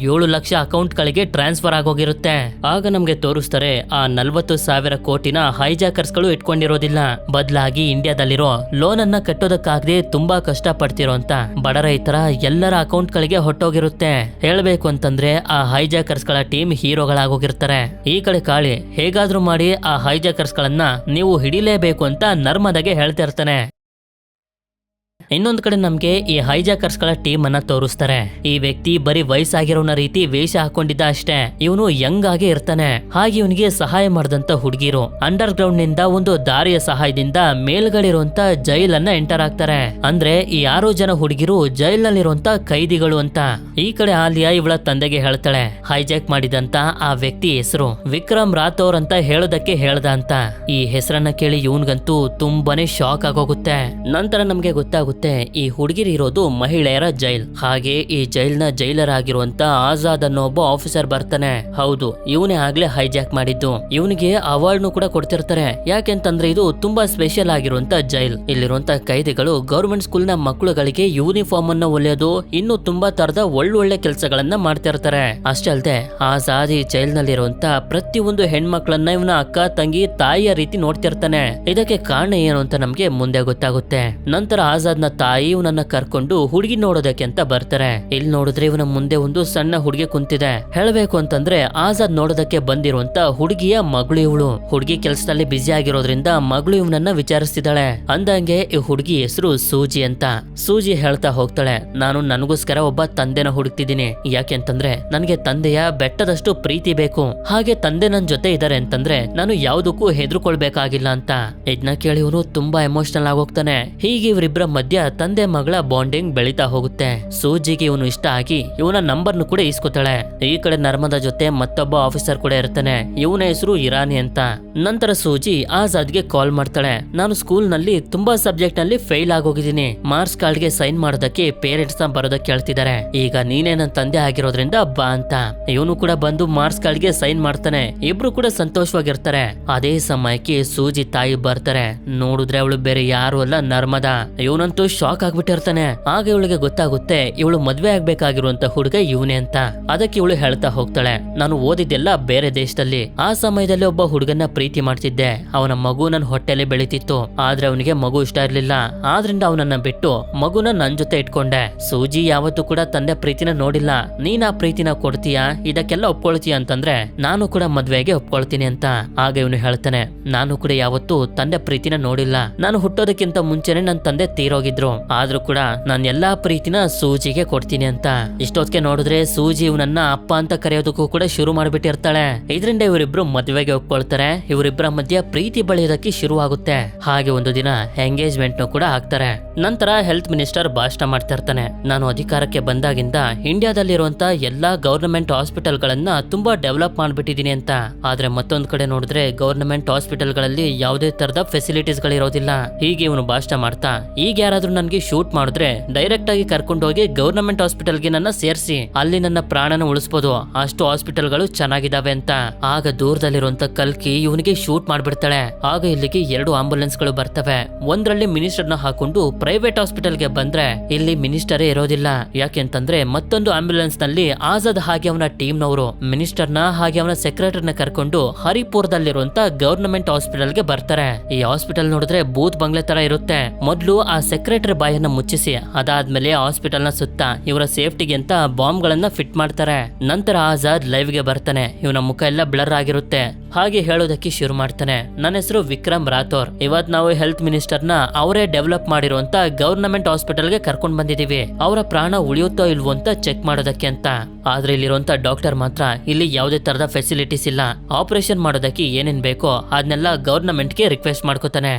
7 ಲಕ್ಷ ಅಕೌಂಟ್ ಗಳಿಗೆ ಟ್ರಾನ್ಸ್ಫರ್ ಆಗೋಗಿರುತ್ತೆ. ಆಗ ನಮ್ಗೆ ತೋರಿಸ್ತಾರೆ ಆ 40,000 ಕೋಟಿನ ಹೈಜಾಕರ್ಸ್ ಗಳು ಇಟ್ಕೊಂಡಿರೋದಿಲ್ಲ. ಬದಲಾಗಿ ಇಂಡಿಯಾದಲ್ಲಿರೋ ಲೋನ್ ಅನ್ನ ಕಟ್ಟೋದಕ್ಕಾಗದೆ ತುಂಬಾ ಕಷ್ಟ ಪಡ್ತಿರೋಂತ ಬಡ ರೈತರ ಎಲ್ಲರ ಅಕೌಂಟ್ ಗಳಿಗೆ ಹೊಟ್ಟೋಗಿರುತ್ತೆ. ಹೇಳ್ಬೇಕು ಅಂತಂದ್ರೆ ಆ ಹೈಜಾಕರ್ಸ್ ಗಳ ಟೀಮ್ ಹೀರೋಗಳಾಗೋಗಿರ್ತಾರೆ. ಈ ಕಡೆ ಕಾಳಿ ಹೇಗಾದ್ರೂ ಮಾಡಿ ಆ ಹೈಜಾಕರ್ಸ್ ಗಳನ್ನ ನೀವು ಹಿಡಿಲೇಬೇಕು ಅಂತ ನರ್ಮದಾಗೆ ಹೇಳ್ತಾ ಇರ್ತಾನೆ. ಇನ್ನೊಂದು ಕಡೆ ನಮ್ಗೆ ಈ ಹೈಜಾಕರ್ಸ್ ಗಳ ಟೀಮ್ ಅನ್ನ ತೋರಿಸ್ತಾರೆ. ಈ ವ್ಯಕ್ತಿ ಬರೀ ವಯಸ್ಸಾಗಿರೋನ ರೀತಿ ವೇಷ ಹಾಕೊಂಡಿದ್ದ ಅಷ್ಟೇ. ಇವನು ಯಂಗ್ ಆಗಿ ಇರ್ತಾನೆ. ಹಾಗೆ ಇವನಿಗೆ ಸಹಾಯ ಮಾಡಿದಂತ ಹುಡುಗಿರು ಅಂಡರ್ ಗ್ರೌಂಡ್ ನಿಂದ ಒಂದು ದಾರಿಯ ಸಹಾಯದಿಂದ ಮೇಲ್ಗಡೆ ಇರುವಂತ ಜೈಲನ್ನ ಎಂಟರ್ ಆಗ್ತಾರೆ. ಅಂದ್ರೆ ಈ 6 ಜನ ಹುಡುಗಿರು ಜೈಲ್ ನಲ್ಲಿರುವಂತ ಕೈದಿಗಳು ಅಂತ. ಈ ಕಡೆ ಆಲಿಯಾ ಇವಳ ತಂದೆಗೆ ಹೇಳ್ತಾಳೆ ಹೈಜಾಕ್ ಮಾಡಿದಂತ ಆ ವ್ಯಕ್ತಿ ಹೆಸರು ವಿಕ್ರಮ್ ರಾಥೋರ್ ಅಂತ ಹೇಳೋದಕ್ಕೆ ಹೇಳ್ದ ಅಂತ. ಈ ಹೆಸರನ್ನ ಕೇಳಿ ಇವನ್ಗಂತೂ ತುಂಬಾನೇ ಶಾಕ್ ಆಗೋಗುತ್ತೆ. ನಂತರ ನಮ್ಗೆ ಗೊತ್ತಾಗುತ್ತೆ ಈ ಹುಡುಗಿರು ಇರೋದು ಮಹಿಳೆಯರ ಜೈಲ್. ಹಾಗೆ ಈ ಜೈಲ್ನ ಜೈಲರ್ ಆಗಿರುವಂತ ಆಜಾದ್ ಅನ್ನೋ ಒಬ್ಬ ಆಫೀಸರ್ ಬರ್ತಾನೆ. ಹೌದು, ಇವನೇ ಆಗ್ಲೇ ಹೈಜಾಕ್ ಮಾಡಿದ್ದು. ಇವನಿಗೆ ಅವಾರ್ಡ್ ಕೂಡ ಕೊಡ್ತಿರ್ತಾರೆ. ಯಾಕೆಂತಂದ್ರೆ ಇದು ತುಂಬಾ ಸ್ಪೆಷಲ್ ಆಗಿರುವಂತ ಜೈಲ್. ಇಲ್ಲಿರುವಂತ ಕೈದಿಗಳು ಗೌರ್ಮೆಂಟ್ ಸ್ಕೂಲ್ ನ ಮಕ್ಕಳುಗಳಿಗೆ ಯೂನಿಫಾರ್ಮ್ ಅನ್ನ ಹೊಲಿಯೋದು ಇನ್ನು ತುಂಬಾ ತರದ ಒಳ್ಳೊಳ್ಳೆ ಕೆಲಸಗಳನ್ನ ಮಾಡ್ತಿರ್ತಾರೆ. ಅಷ್ಟೇ ಅಲ್ಲದೆ ಆಜಾದ್ ಈ ಜೈಲ್ ನಲ್ಲಿರುವಂತ ಪ್ರತಿಯೊಂದು ಹೆಣ್ಮಕ್ಳನ್ನ ಇವನ ಅಕ್ಕ ತಂಗಿ ತಾಯಿಯ ರೀತಿ ನೋಡ್ತಿರ್ತಾನೆ. ಇದಕ್ಕೆ ಕಾರಣ ಏನು ಅಂತ ನಮ್ಗೆ ಮುಂದೆ ಗೊತ್ತಾಗುತ್ತೆ. ನಂತರ ಆಜಾದ್ ಆಜಾದ್ನ ತಾಯಿ ಇವನನ್ನ ಕರ್ಕೊಂಡು ಹುಡುಗಿ ನೋಡೋದಕ್ಕೆ ಅಂತ ಬರ್ತಾರೆ. ಇಲ್ಲಿ ನೋಡಿದ್ರೆ ಇವನ ಮುಂದೆ ಒಂದು ಸಣ್ಣ ಹುಡುಗಿ ಕುಂತಿದೆ. ಹೇಳಬೇಕು ಅಂತಂದ್ರೆ ಆಜಾದ್ ನೋಡೋದಕ್ಕೆ ಬಂದಿರುವಂತ ಹುಡುಗಿಯ ಮಗಳು ಇವಳು. ಹುಡುಗಿ ಕೆಲಸದಲ್ಲಿ ಬ್ಯುಸಿ ಆಗಿರೋದ್ರಿಂದ ಮಗಳು ಇವನನ್ನ ವಿಚಾರಿಸ್ತಿದ್ದಾಳೆ. ಅಂದಂಗೆ ಈ ಹುಡುಗಿ ಹೆಸರು ಸೂಜಿ ಅಂತ. ಸೂಜಿ ಹೇಳ್ತಾ ಹೋಗ್ತಾಳೆ, ನಾನು ನನಗೋಸ್ಕರ ಒಬ್ಬ ತಂದೆನ ಹುಡುಕ್ತಿದ್ದೀನಿ. ಯಾಕೆಂತಂದ್ರೆ ನನಗೆ ತಂದೆಯ ಬೆಟ್ಟದಷ್ಟು ಪ್ರೀತಿ ಬೇಕು. ಹಾಗೆ ತಂದೆ ನನ್ ಜೊತೆ ಇದಾರೆ ಅಂತಂದ್ರೆ ನಾನು ಯಾವ್ದಕ್ಕೂ ಹೆದರ್ಕೊಳ್ಬೇಕಾಗಿಲ್ಲ ಅಂತ. ಇದನ್ನ ಕೇಳಿ ಇವನು ತುಂಬಾ ಎಮೋಷನಲ್ ಆಗೋಗ್ತಾನೆ. ಹೀಗೆ ಇವರಿಬ್ಬರ ಮಧ್ಯ ತಂದೆ ಮಗಳ ಬಾಂಡಿಂಗ್ ಬೆಳೀತಾ ಹೋಗುತ್ತೆ. ಸೂಜಿಗೆ ಇವನು ಇಷ್ಟ ಆಗಿ ಇವನ ನಂಬರ್ನು ಕೂಡ ಇಸ್ಕೊತಾಳೆ. ಈ ಕಡೆ ನರ್ಮದಾ ಜೊತೆ ಮತ್ತೊಬ್ಬ ಆಫೀಸರ್ ಕೂಡ ಇರ್ತಾನೆ. ಇವನ ಹೆಸರು ಇರಾನಿ ಅಂತ. ನಂತರ ಸೂಜಿ ಆಜಾದ್ಗೆ ಕಾಲ್ ಮಾಡ್ತಾಳೆ. ನಾನು ಸ್ಕೂಲ್ ನಲ್ಲಿ ತುಂಬಾ ಸಬ್ಜೆಕ್ಟ್ ನಲ್ಲಿ ಫೇಲ್ ಆಗೋಗಿದ್ದೀನಿ. ಮಾರ್ಕ್ಸ್ ಕಾರ್ಡ್ ಗೆ ಸೈನ್ ಮಾಡೋದಕ್ಕೆ ಪೇರೆಂಟ್ಸ್ ನ ಬರೋದಕ್ಕೆ ಕೇಳ್ತಿದ್ದಾರೆ. ಈಗ ನೀನೇ ನನ್ನ ತಂದೆ ಆಗಿರೋದ್ರಿಂದ ಬಾ ಅಂತ. ಇವನು ಕೂಡ ಬಂದು ಮಾರ್ಕ್ಸ್ ಕಾರ್ಡ್ ಗೆ ಸೈನ್ ಮಾಡ್ತಾನೆ. ಇಬ್ರು ಕೂಡ ಸಂತೋಷವಾಗಿರ್ತಾರೆ. ಅದೇ ಸಮಯಕ್ಕೆ ಸೂಜಿ ತಾಯಿ ಬರ್ತಾರೆ. ನೋಡಿದ್ರೆ ಅವಳು ಬೇರೆ ಯಾರು ಅಲ್ಲ, ನರ್ಮದಾ. ಇವನಂತೂ ಶಾಕ್ ಆಗ್ಬಿಟ್ಟಿರ್ತಾನೆ. ಆಗ ಇವಳಿಗೆ ಗೊತ್ತಾಗುತ್ತೆ ಇವಳು ಮದ್ವೆ ಆಗ್ಬೇಕಾಗಿರುವಂತ ಹುಡುಗ ಇವನೇ ಅಂತ. ಅದಕ್ಕೆ ಇವಳು ಹೇಳ್ತಾ ಹೋಗ್ತಾಳೆ, ನಾನು ಓದಿದ್ದೆಲ್ಲ ಬೇರೆ ದೇಶದಲ್ಲಿ. ಆ ಸಮಯದಲ್ಲಿ ಒಬ್ಬ ಹುಡುಗನ ಪ್ರೀತಿ ಮಾಡ್ತಿದ್ದೆ. ಅವನ ಮಗು ನನ್ನ ಹೊಟ್ಟೆಲೆ ಬೆಳೀತಿತ್ತು. ಆದ್ರೆ ಅವನಿಗೆ ಮಗು ಇಷ್ಟ ಇರ್ಲಿಲ್ಲ. ಆದ್ರಿಂದ ಅವನನ್ನ ಬಿಟ್ಟು ಮಗುನ ನನ್ ಜೊತೆ ಇಟ್ಕೊಂಡೆ. ಸೂಜಿ ಯಾವತ್ತೂ ಕೂಡ ತಂದೆ ಪ್ರೀತಿನ ನೋಡಿಲ್ಲ. ನೀನ್ ಆ ಪ್ರೀತಿನ ಕೊಡ್ತೀಯಾ, ಇದಕ್ಕೆಲ್ಲ ಒಪ್ಕೊಳ್ತೀಯ ಅಂತಂದ್ರೆ ನಾನು ಕೂಡ ಮದ್ವೆಗೆ ಒಪ್ಕೊಳ್ತೀನಿ ಅಂತ. ಆಗ ಇವನು ಹೇಳ್ತಾನೆ, ನಾನು ಕೂಡ ಯಾವತ್ತೂ ತಂದೆ ಪ್ರೀತಿನ ನೋಡಿಲ್ಲ. ನಾನು ಹುಟ್ಟೋದಕ್ಕಿಂತ ಮುಂಚೆನೆ ನನ್ನ ತಂದೆ ತೀರೋಗಿದ್ರು. ಆದ್ರೂ ಕೂಡ ನಾನು ಎಲ್ಲಾ ಪ್ರೀತಿನ ಸೂಜಿಗೆ ಕೊಡ್ತೀನಿ ಅಂತ. ಇಷ್ಟೊತ್ತಿಗೆ ನೋಡಿದ್ರೆ ಸೂಜಿ ಇವನನ್ನ ಅಪ್ಪ ಅಂತ ಕರೆಯೋದಕ್ಕೂ ಕೂಡ ಶುರು ಮಾಡ್ಬಿಟ್ಟಿರ್ತಾಳೆ. ಇದರಿಂದ ಇವರಿಬ್ರು ಮದ್ವೆಗೆ ಒಪ್ಕೊಳ್ತಾರೆ. ಇವರಿಬ್ಬರ ಮಧ್ಯ ಪ್ರೀತಿ ಬೆಳೆಯೋದಕ್ಕೆ ಶುರು ಆಗುತ್ತೆ. ಹಾಗೆ ಒಂದು ದಿನ ಎಂಗೇಜ್ಮೆಂಟ್ ಕೂಡ ಆಗ್ತಾರೆ. ನಂತರ ಹೆಲ್ತ್ ಮಿನಿಸ್ಟರ್ ಭಾಷಣ ಮಾಡ್ತಾ ಇರ್ತಾನೆ. ನಾನು ಅಧಿಕಾರಕ್ಕೆ ಬಂದಾಗಿಂದ ಇಂಡಿಯಾದಲ್ಲಿರುವಂತ ಎಲ್ಲಾ ಗವರ್ನಮೆಂಟ್ ಹಾಸ್ಪಿಟಲ್ ಗಳನ್ನ ತುಂಬಾ ಡೆವಲಪ್ ಮಾಡ್ಬಿಟ್ಟಿದೀನಿ ಅಂತ. ಆದ್ರೆ ಮತ್ತೊಂದ್ ಕಡೆ ನೋಡಿದ್ರೆ ಗವರ್ನಮೆಂಟ್ ಹಾಸ್ಪಿಟಲ್ ಗಳಲ್ಲಿ ಯಾವುದೇ ತರದ ಫೆಸಿಲಿಟೀಸ್ ಗಳಿರೋದಿಲ್ಲ. ಹೀಗೆ ಇವನು ಭಾಷಣ ಮಾಡ್ತಾ, ಈಗ ಯಾರಾದ್ರೂ ನನ್ಗೆ ಶೂಟ್ ಮಾಡಿದ್ರೆ ಡೈರೆಕ್ಟ್ ಆಗಿ ಕರ್ಕೊಂಡೋಗಿ ಗವರ್ನಮೆಂಟ್ ಹಾಸ್ಪಿಟಲ್ಗೆ ನನ್ನ ಸೇರಿಸಿ ಅಲ್ಲಿ ನನ್ನ ಪ್ರಾಣನ ಉಳಿಸಬಹುದು. ಅಷ್ಟು ಹಾಸ್ಪಿಟಲ್ ಗಳು ಚೆನ್ನಾಗಿದಾವೆ ಅಂತ. ಆಗ ದೂರದಲ್ಲಿರುವಂತ ಕಲ್ಕಿ ಇವನಿಗೆ ಶೂಟ್ ಮಾಡ್ಬಿಡ್ತಾಳೆ. ಆಗ ಇಲ್ಲಿಗೆ 2 ಆಂಬುಲೆನ್ಸ್ ಗಳು ಬರ್ತವೆ. ಒಂದ್ರಲ್ಲಿ ಮಿನಿಸ್ಟರ್ ನ ಹಾಕೊಂಡು ಪ್ರೈವೇಟ್ ಹಾಸ್ಪಿಟಲ್ ಗೆ ಬಂದ್ರೆ ಇಲ್ಲಿ ಮಿನಿಸ್ಟರೇ ಇರೋದಿಲ್ಲ. ಯಾಕೆಂತಂದ್ರೆ ಮತ್ತೊಂದು ಆಂಬ್ಯುಲೆನ್ಸ್ ನಲ್ಲಿ ಆಜಾದ್ ಹಾಗೆ ಅವನ ಟೀಮ್ ನವರು ಮಿನಿಸ್ಟರ್ ನ ಹಾಗೆ ಅವನ ಸೆಕ್ರೆಟರಿನ ಕರ್ಕೊಂಡು ಹರಿಪುರದಲ್ಲಿರುವಂತ ಗವರ್ನಮೆಂಟ್ ಹಾಸ್ಪಿಟಲ್ ಗೆ ಬರ್ತಾರೆ. ಈ ಹಾಸ್ಪಿಟಲ್ ನೋಡಿದ್ರೆ ಬೂತ್ ಬಂಗ್ಲೆ ತರ ಇರುತ್ತೆ. ಮೊದಲು ಆ ಸೆಕ್ರೆಟರಿ ಬಾಯನ್ನ ಮುಚ್ಚಿಸಿ ಅದಾದ್ಮೇಲೆ ಹಾಸ್ಪಿಟಲ್ ನ ಸುತ್ತ ಇವರ ಸೇಫ್ಟಿಗೆ ಅಂತ ಬಾಂಬ್ ಗಳನ್ನ ಫಿಟ್ ಮಾಡ್ತಾರೆ. ನಂತರ ಆಜಾದ್ ಲೈವ್ ಗೆ ಬರ್ತಾನೆ. ಇವನ ಮುಖ ಎಲ್ಲ ಬ್ಲರ್ ಆಗಿರುತ್ತೆ. ಹಾಗೆ ಹೇಳೋದಕ್ಕೆ ಶುರು ಮಾಡ್ತಾನೆ, ನನ್ನ ಹೆಸರು ವಿಕ್ರಮ್ ರಾಥೋರ್. ಇವತ್ ನಾವು ಹೆಲ್ತ್ ಮಿನಿಸ್ಟರ್ ನ ಅವರೇ ಡೆವಲಪ್ ಮಾಡಿರುವಂತ ಗವರ್ನಮೆಂಟ್ ಹಾಸ್ಪಿಟಲ್ ಗೆ ಕರ್ಕೊಂಡ್ ಬಂದಿದೀವಿ. ಅವರ ಪ್ರಾಣ ಉಳಿಯುತ್ತೋ ಇಲ್ವೋ ಅಂತ ಚೆಕ್ ಮಾಡೋದಕ್ಕೆ ಅಂತ. ಆದ್ರೆ ಇಲ್ಲಿರುವಂತ ಡಾಕ್ಟರ್ ಮಾತ್ರ ಇಲ್ಲಿ ಯಾವುದೇ ತರದ ಫೆಸಿಲಿಟೀಸ್ ಇಲ್ಲ. ಆಪರೇಷನ್ ಮಾಡೋದಕ್ಕೆ ಏನೇನ್ ಬೇಕೋ ಅದನ್ನೆಲ್ಲ ಗವರ್ನಮೆಂಟ್ಗೆ ರಿಕ್ವೆಸ್ಟ್ ಮಾಡ್ಕೋತಾನೆ.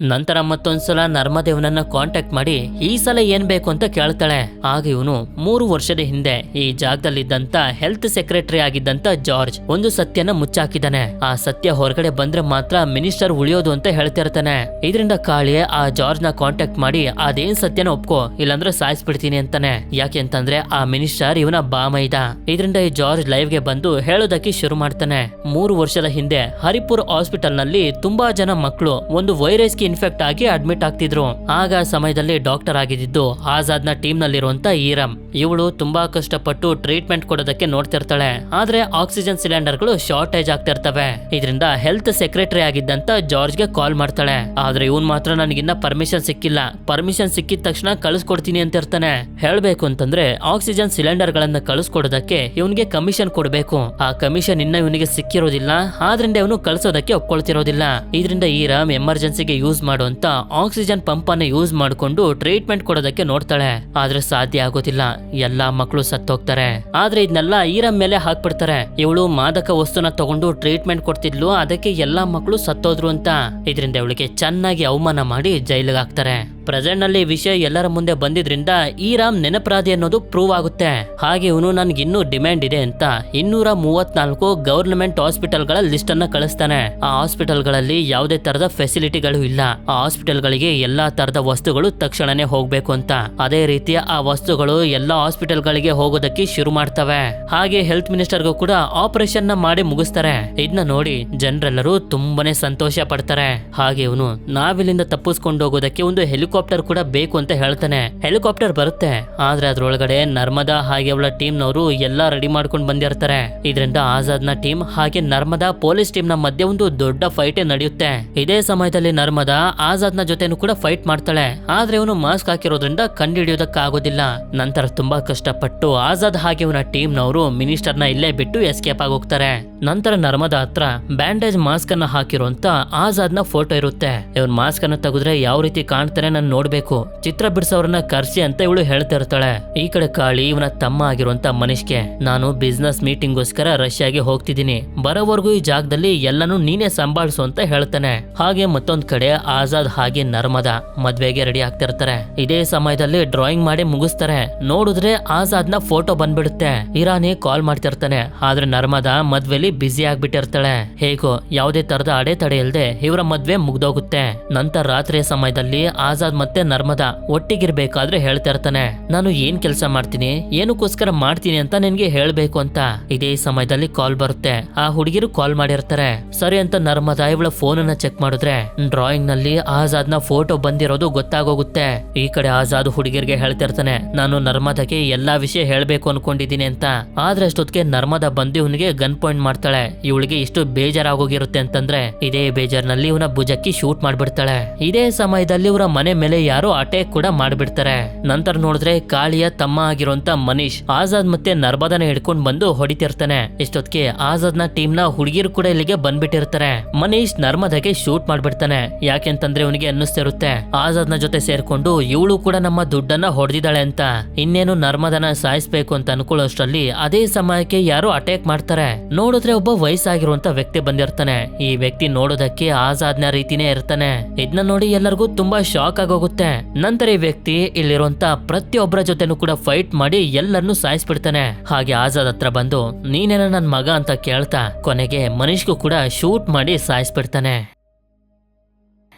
ನಂತರ ಮತ್ತೊಂದ್ಸಲ ನರ್ಮದೇವನನ್ನ ಕಾಂಟ್ಯಾಕ್ಟ್ ಮಾಡಿ ಈ ಸಲ ಏನ್ ಬೇಕು ಅಂತ ಕೇಳ್ತಾಳೆ. ಆಗ ಇವನು 3 ವರ್ಷದ ಹಿಂದೆ ಈ ಜಾಗದಲ್ಲಿದ್ದಂತ ಹೆಲ್ತ್ ಸೆಕ್ರೆಟರಿ ಆಗಿದ್ದಂತ ಜಾರ್ಜ್ ಒಂದು ಸತ್ಯನ ಮುಚ್ಚಾಕಿದ್ದಾನೆ. ಆ ಸತ್ಯ ಹೊರಗಡೆ ಬಂದ್ರೆ ಮಾತ್ರ ಮಿನಿಸ್ಟರ್ ಉಳಿಯೋದು ಅಂತ ಹೇಳ್ತಿರ್ತಾನೆ. ಇದರಿಂದ ಕಾಳಿ ಆ ಜಾರ್ಜ್ ನ ಕಾಂಟ್ಯಾಕ್ಟ್ ಮಾಡಿ ಅದೇನ್ ಸತ್ಯನ ಒಪ್ಕೋ, ಇಲ್ಲಾಂದ್ರೆ ಸಾಯಿಸ್ಬಿಡ್ತೀನಿ ಅಂತಾನೆ. ಯಾಕೆ ಅಂತಂದ್ರೆ ಆ ಮಿನಿಸ್ಟರ್ ಇವನ ಬಾಮೈದ. ಇದರಿಂದ ಈ ಜಾರ್ಜ್ ಲೈವ್ ಗೆ ಬಂದು ಹೇಳೋದಕ್ಕೆ ಶುರು ಮಾಡ್ತಾನೆ. 3 ವರ್ಷದ ಹಿಂದೆ ಹರಿಪುರ್ ಹಾಸ್ಪಿಟಲ್ ನಲ್ಲಿ ತುಂಬಾ ಜನ ಮಕ್ಕಳು ಒಂದು ವೈರಸ್ ಇನ್ಫೆಕ್ಟ್ ಆಗಿ ಅಡ್ಮಿಟ್ ಆಗ್ತಿದ್ರು. ಆಗ ಸಮಯದಲ್ಲಿ ಡಾಕ್ಟರ್ ಆಗಿದ್ದು ಆಜಾದ್ ನ ಟೀಮ್ ನಲ್ಲಿರುವಂತ ಈರಮ್. ಇವಳು ತುಂಬಾ ಕಷ್ಟಪಟ್ಟು ಟ್ರೀಟ್ಮೆಂಟ್ ಕೊಡೋದಕ್ಕೆ ನೋಡ್ತಿರ್ತಾಳೆ. ಆದ್ರೆ ಆಕ್ಸಿಜನ್ ಸಿಲಿಂಡರ್ ಗಳು ಶಾರ್ಟೇಜ್ ಆಗ್ತಿರ್ತವೆ. ಇದರಿಂದ ಹೆಲ್ತ್ ಸೆಕ್ರೆಟರಿ ಆಗಿದ್ದಂತ ಜಾರ್ಜ್ ಗೆ ಕಾಲ್ ಮಾಡ್ತಾಳೆ. ಆದ್ರೆ ಇವನ್ ಮಾತ್ರ ನನಗಿನ್ನ ಪರ್ಮಿಷನ್ ಸಿಕ್ಕಿಲ್ಲ. ಪರ್ಮಿಷನ್ ಸಿಕ್ಕಿದ ತಕ್ಷಣ ಕಳಿಸ್ಕೊಡ್ತೀನಿ ಅಂತ ಇರ್ತಾನೆ. ಹೇಳ್ಬೇಕು ಅಂತಂದ್ರೆ ಆಕ್ಸಿಜನ್ ಸಿಲಿಂಡರ್ ಗಳನ್ನ ಕಳಿಸ್ಕೊಡೋದಕ್ಕೆ ಇವನಿಗೆ ಕಮಿಷನ್ ಕೊಡ್ಬೇಕು. ಆ ಕಮಿಷನ್ ಇನ್ನ ಇವನಿಗೆ ಸಿಕ್ಕಿರೋದಿಲ್ಲ. ಆದ್ರಿಂದ ಇವನು ಕಳಿಸೋದಕ್ಕೆ ಒಪ್ಕೊಳ್ತಿರೋದಿಲ್ಲ. ಇದರಿಂದ ಈರಮ್ ಎಮರ್ಜೆನ್ಸಿಗೆ ಯೂಸ್ ಮಾಡುವಂತ ಆಕ್ಸಿಜನ್ ಪಂಪ್ ಅನ್ನು ಯೂಸ್ ಮಾಡಿಕೊಂಡು ಟ್ರೀಟ್ಮೆಂಟ್ ಕೊಡೋದಕ್ಕೆ ನೋಡ್ತಾಳೆ. ಆದ್ರೆ ಸಾಧ್ಯ ಆಗೋದಿಲ್ಲ. ಎಲ್ಲಾ ಮಕ್ಕಳು ಸತ್ತೋಗ್ತಾರೆ. ಆದ್ರೆ ಇದನ್ನೆಲ್ಲ ಈರಮ್ ಮೇಲೆ ಹಾಕ್ಬಿಡ್ತಾರೆ. ಇವಳು ಮಾದಕ ವಸ್ತುನ ತಗೊಂಡು ಟ್ರೀಟ್ಮೆಂಟ್ ಕೊಡ್ತಿದ್ಲು, ಅದಕ್ಕೆ ಎಲ್ಲಾ ಮಕ್ಕಳು ಸತ್ತೋದ್ರು ಅಂತ. ಇದರಿಂದ ಇವಳಿಗೆ ಚೆನ್ನಾಗಿ ಅವಮಾನ ಮಾಡಿ ಜೈಲಿಗೆ ಹಾಕ್ತಾರೆ. ಪ್ರೆಸೆಂಟ್ ನಲ್ಲಿ ವಿಷಯ ಎಲ್ಲರ ಮುಂದೆ ಬಂದಿದ್ರಿಂದ ಈರಾಮ್ ನೆನಪರಾಧಿ ಅನ್ನೋದು ಪ್ರೂವ್ ಆಗುತ್ತೆ. ಹಾಗೆ ಇವನು ನನ್ಗೆ ಇನ್ನೂ ಡಿಮ್ಯಾಂಡ್ ಇದೆ ಅಂತ 234 ಗವರ್ನಮೆಂಟ್ ಹಾಸ್ಪಿಟಲ್ ಗಳ ಲಿಸ್ಟ್ ಅನ್ನ ಕಳಿಸ್ತಾನೆ. ಆ ಹಾಸ್ಪಿಟಲ್ ಗಳಲ್ಲಿ ಯಾವುದೇ ತರದ ಫೆಸಿಲಿಟಿಗಳು ಇಲ್ಲ. ಆ ಹಾಸ್ಪಿಟಲ್ ಗಳಿಗೆ ಎಲ್ಲಾ ತರದ ವಸ್ತುಗಳು ತಕ್ಷಣನೇ ಹೋಗ್ಬೇಕು ಅಂತ. ಅದೇ ರೀತಿಯ ಆ ವಸ್ತುಗಳು ಎಲ್ಲಾ ಹಾಸ್ಪಿಟಲ್ ಗಳಿಗೆ ಹೋಗೋದಕ್ಕೆ ಶುರು ಮಾಡ್ತವೆ. ಹಾಗೆ ಹೆಲ್ತ್ ಮಿನಿಸ್ಟರ್ಗೂ ಕೂಡ ಆಪರೇಷನ್ ನ ಮಾಡಿ ಮುಗಿಸ್ತಾರೆ. ಇದನ್ನ ನೋಡಿ ಜನರೆಲ್ಲರೂ ತುಂಬಾನೇ ಸಂತೋಷ ಪಡ್ತಾರೆ. ಹಾಗೆ ಇವನು ನಾವಿಲ್ಲಿಂದ ತಪ್ಪಿಸ್ಕೊಂಡು ಹೋಗೋದಕ್ಕೆ ಒಂದು ಹೆಲಿಕಾಪ್ಟರ್ ಹೆಲಿಕಾಪ್ಟರ್ ಕೂಡ ಬೇಕು ಅಂತ ಹೇಳ್ತಾನೆ. ಹೆಲಿಕಾಪ್ಟರ್ ಬರುತ್ತೆ, ಆದ್ರೆ ಅದ್ರೊಳಗಡೆ ನರ್ಮದಾ ಹಾಗೆ ಅವಳ ಟೀಮ್ ನವರು ಎಲ್ಲಾ ರೆಡಿ ಮಾಡ್ಕೊಂಡು ಬಂದಿರ್ತಾರೆ. ಇದರಿಂದ ಆಜಾದ್ ನ ಟೀಮ್ ಹಾಗೆ ನರ್ಮದಾ ಪೊಲೀಸ್ ಟೀಮ್ ನ ಮಧ್ಯೆ ಒಂದು ದೊಡ್ಡ ಫೈಟ್ ನಡೆಯುತ್ತೆ. ಇದೇ ಸಮಯದಲ್ಲಿ ನರ್ಮದಾ ಆಜಾದ್ ನ ಜೊತೆನೂ ಕೂಡ ಫೈಟ್ ಮಾಡ್ತಾಳೆ. ಆದ್ರೆ ಇವನು ಮಾಸ್ಕ್ ಹಾಕಿರೋದ್ರಿಂದ ಕಂಡುಹಿಡಿಯೋದಕ್ಕಾಗೋದಿಲ್ಲ. ನಂತರ ತುಂಬಾ ಕಷ್ಟಪಟ್ಟು ಆಜಾದ್ ಹಾಗೆ ಇವನ ಟೀಮ್ ನವರು ಮಿನಿಸ್ಟರ್ ನ ಇಲ್ಲೇ ಬಿಟ್ಟು ಎಸ್ಕೇಪ್ ಆಗೋಗ್ತಾರೆ. ನಂತರ ನರ್ಮದಾ ಹತ್ರ ಬ್ಯಾಂಡೇಜ್ ಮಾಸ್ಕ್ ಅನ್ನ ಹಾಕಿರುವಂತ ಆಜಾದ್ ನ ಫೋಟೋ ಇರುತ್ತೆ. ಇವನ್ ಮಾಸ್ಕ್ ಅನ್ನ ತೆಗೆದ್ರೆ ಯಾವ ರೀತಿ ಕಾಣ್ತಾರೆ ನಾನು ನೋಡ್ಬೇಕು, ಚಿತ್ರ ಬಿಡಿಸೋರನ್ನ ಕರ್ಸಿ ಅಂತ ಇವಳು ಹೇಳ್ತಾ ಇರ್ತಾಳೆ. ಈ ಕಡೆ ಕಾಳಿ ಇವನ ತಮ್ಮ ಆಗಿರುವಂತ ಮನೀಶ್ಗೆ, ನಾನು ಬಿಸ್ನೆಸ್ ಮೀಟಿಂಗ್ಗೋಸ್ಕರ ರಷ್ಯಾಗೆ ಹೋಗ್ತಿದ್ದೀನಿ, ಬರೋವರೆಗೂ ಈ ಜಾಗದಲ್ಲಿ ಎಲ್ಲನೂ ನೀನೇ ಸಂಭಾಳಿಸು ಅಂತ ಹೇಳ್ತಾನೆ. ಹಾಗೆ ಮತ್ತೊಂದ್ ಕಡೆ ಆಜಾದ್ ಹಾಗೆ ನರ್ಮದಾ ಮದ್ವೆಗೆ ರೆಡಿ ಆಗ್ತಿರ್ತಾರೆ. ಇದೇ ಸಮಯದಲ್ಲಿ ಡ್ರಾಯಿಂಗ್ ಮಾಡಿ ಮುಗಿಸ್ತಾರೆ. ನೋಡಿದ್ರೆ ಆಜಾದ್ ನ ಫೋಟೋ ಬಂದ್ಬಿಡುತ್ತೆ. ಇರಾನಿ ಕಾಲ್ ಮಾಡ್ತಿರ್ತಾನೆ, ಆದ್ರೆ ನರ್ಮದಾ ಮದ್ವೆಲಿ ಬ್ಯುಸಿ ಆಗ್ಬಿಟ್ಟಿರ್ತಾಳೆ. ಹೇಗೋ ಯಾವುದೇ ತರದ ಅಡೆತಡೆ ಇಲ್ಲದೆ ಇವರ ಮದ್ವೆ ಮುಗ್ದೋಗುತ್ತೆ. ನಂತರ ರಾತ್ರಿಯ ಸಮಯದಲ್ಲಿ ಆಜಾದ್ ಮತ್ತೆ ನರ್ಮದಾ ಒಟ್ಟಿಗಿರ್ಬೇಕಾದ್ರೆ ಹೇಳ್ತಾ ಇರ್ತಾನೆ, ನಾನು ಏನ್ ಕೆಲಸ ಮಾಡ್ತೀನಿ, ಏನಕ್ಕೋಸ್ಕರ ಮಾಡ್ತೀನಿ ಅಂತ ನಿನ್ಗೆ ಹೇಳ್ಬೇಕು ಅಂತ. ಇದೇ ಸಮಯದಲ್ಲಿ ಕಾಲ್ ಬರುತ್ತೆ. ಆ ಹುಡುಗಿರು ಕಾಲ್ ಮಾಡಿರ್ತಾರೆ. ಸರಿ ಅಂತ ನರ್ಮದಾ ಇವಳ ಫೋನ್ ಅನ್ನ ಚೆಕ್ ಮಾಡಿದ್ರೆ ಡ್ರಾಯಿಂಗ್ ನಲ್ಲಿ ಆಜಾದ್ ನ ಫೋಟೋ ಬಂದಿರೋದು ಗೊತ್ತಾಗೋಗುತ್ತೆ. ಈ ಕಡೆ ಆಜಾದ್ ಹುಡುಗಿರ್ಗೆ ಹೇಳ್ತಾ ಇರ್ತಾನೆ, ನಾನು ನರ್ಮದಾಗೆ ಎಲ್ಲಾ ವಿಷಯ ಹೇಳ್ಬೇಕು ಅನ್ಕೊಂಡಿದ್ದೀನಿ ಅಂತ. ಆದ್ರೆ ಅಷ್ಟೊತ್ತಿಗೆ ನರ್ಮದಾ ಬಂದು ಇವನಿಗೆ ಗನ್ ಪಾಯಿಂಟ್ ಮಾಡ್ತಾಳೆ. ಇವಳಿಗೆ ಇಷ್ಟು ಬೇಜಾರಾಗೋಗಿರುತ್ತೆ ಅಂತಂದ್ರೆ ಇದೇ ಬೇಜಾರ್ನಲ್ಲಿ ಇವನ ಭುಜಕ್ಕೆ ಶೂಟ್ ಮಾಡ್ಬಿಡ್ತಾಳೆ. ಇದೇ ಸಮಯದಲ್ಲಿ ಇವರ ಮನೆ ಮೇಲೆ ಯಾರೋ ಅಟ್ಯಾಕ್ ಕೂಡ ಮಾಡ್ಬಿಡ್ತಾರೆ. ನಂತರ ನೋಡಿದ್ರೆ ಕಾಳಿಯ ತಮ್ಮ ಆಗಿರುವಂತ ಮನೀಶ್ ಆಜಾದ್ ಮತ್ತೆ ನರ್ಮದಾನ ಹಿಡ್ಕೊಂಡ್ ಬಂದು ಹೊಡಿತಿರ್ತಾನೆ. ಇಷ್ಟೊತ್ತಿಗೆ ಆಜಾದ್ ನ ಟೀಮ್ ನ ಹುಡುಗಿರು ಕೂಡ ಇಲ್ಲಿಗೆ ಬಂದ್ಬಿಟ್ಟಿರ್ತಾರೆ. ಮನೀಶ್ ನರ್ಮದಾಗೆ ಶೂಟ್ ಮಾಡ್ಬಿಡ್ತಾನೆ. ಯಾಕೆಂತಂದ್ರೆ ಅವನಿಗೆ ಅನ್ನಿಸ್ತಿರುತ್ತೆ ಆಜಾದ್ ನ ಜೊತೆ ಸೇರ್ಕೊಂಡು ಇವಳು ಕೂಡ ನಮ್ಮ ದುಡ್ಡನ್ನ ಹೊಡೆದಿದ್ದಾಳೆ ಅಂತ. ಇನ್ನೇನು ನರ್ಮದಾನ ಸಾಯಿಸ್ಬೇಕು ಅಂತ ಅನ್ಕೊಳ್ಳೋಷ್ಟ್ರಲ್ಲಿ ಅದೇ ಸಮಯಕ್ಕೆ ಯಾರೋ ಅಟ್ಯಾಕ್ ಮಾಡ್ತಾರೆ. ನೋಡಿದ್ರೆ ಒಬ್ಬ ವಯಸ್ಸಾಗಿರುವಂತ ವ್ಯಕ್ತಿ ಬಂದಿರ್ತಾನೆ. ಈ ವ್ಯಕ್ತಿ ನೋಡೋದಕ್ಕೆ ಆಜಾದ್ನ ರೀತಿನೇ ಇರ್ತಾನೆ. ಇದನ್ನ ನೋಡಿ ಎಲ್ಲರಿಗೂ ತುಂಬಾ ಶಾಕ್ ಆಗೋಗುತ್ತೆ. ನಂತರ ಈ ವ್ಯಕ್ತಿ ಇಲ್ಲಿರುವಂತ ಪ್ರತಿಯೊಬ್ಬರ ಜೊತೆನೂ ಕೂಡ ಫೈಟ್ ಮಾಡಿ ಎಲ್ಲರನ್ನೂ ಸಾಯಿಸ್ಬಿಡ್ತಾನೆ. ಹಾಗೆ ಆಜಾದ್ ಹತ್ರ ಬಂದು ನೀನೇನ ನನ್ ಮಗ ಅಂತ ಕೇಳ್ತಾ ಕೊನೆಗೆ ಮನೀಶ್ಗೂ ಕೂಡ ಶೂಟ್ ಮಾಡಿ ಸಾಯಿಸ್ಬಿಡ್ತಾನೆ.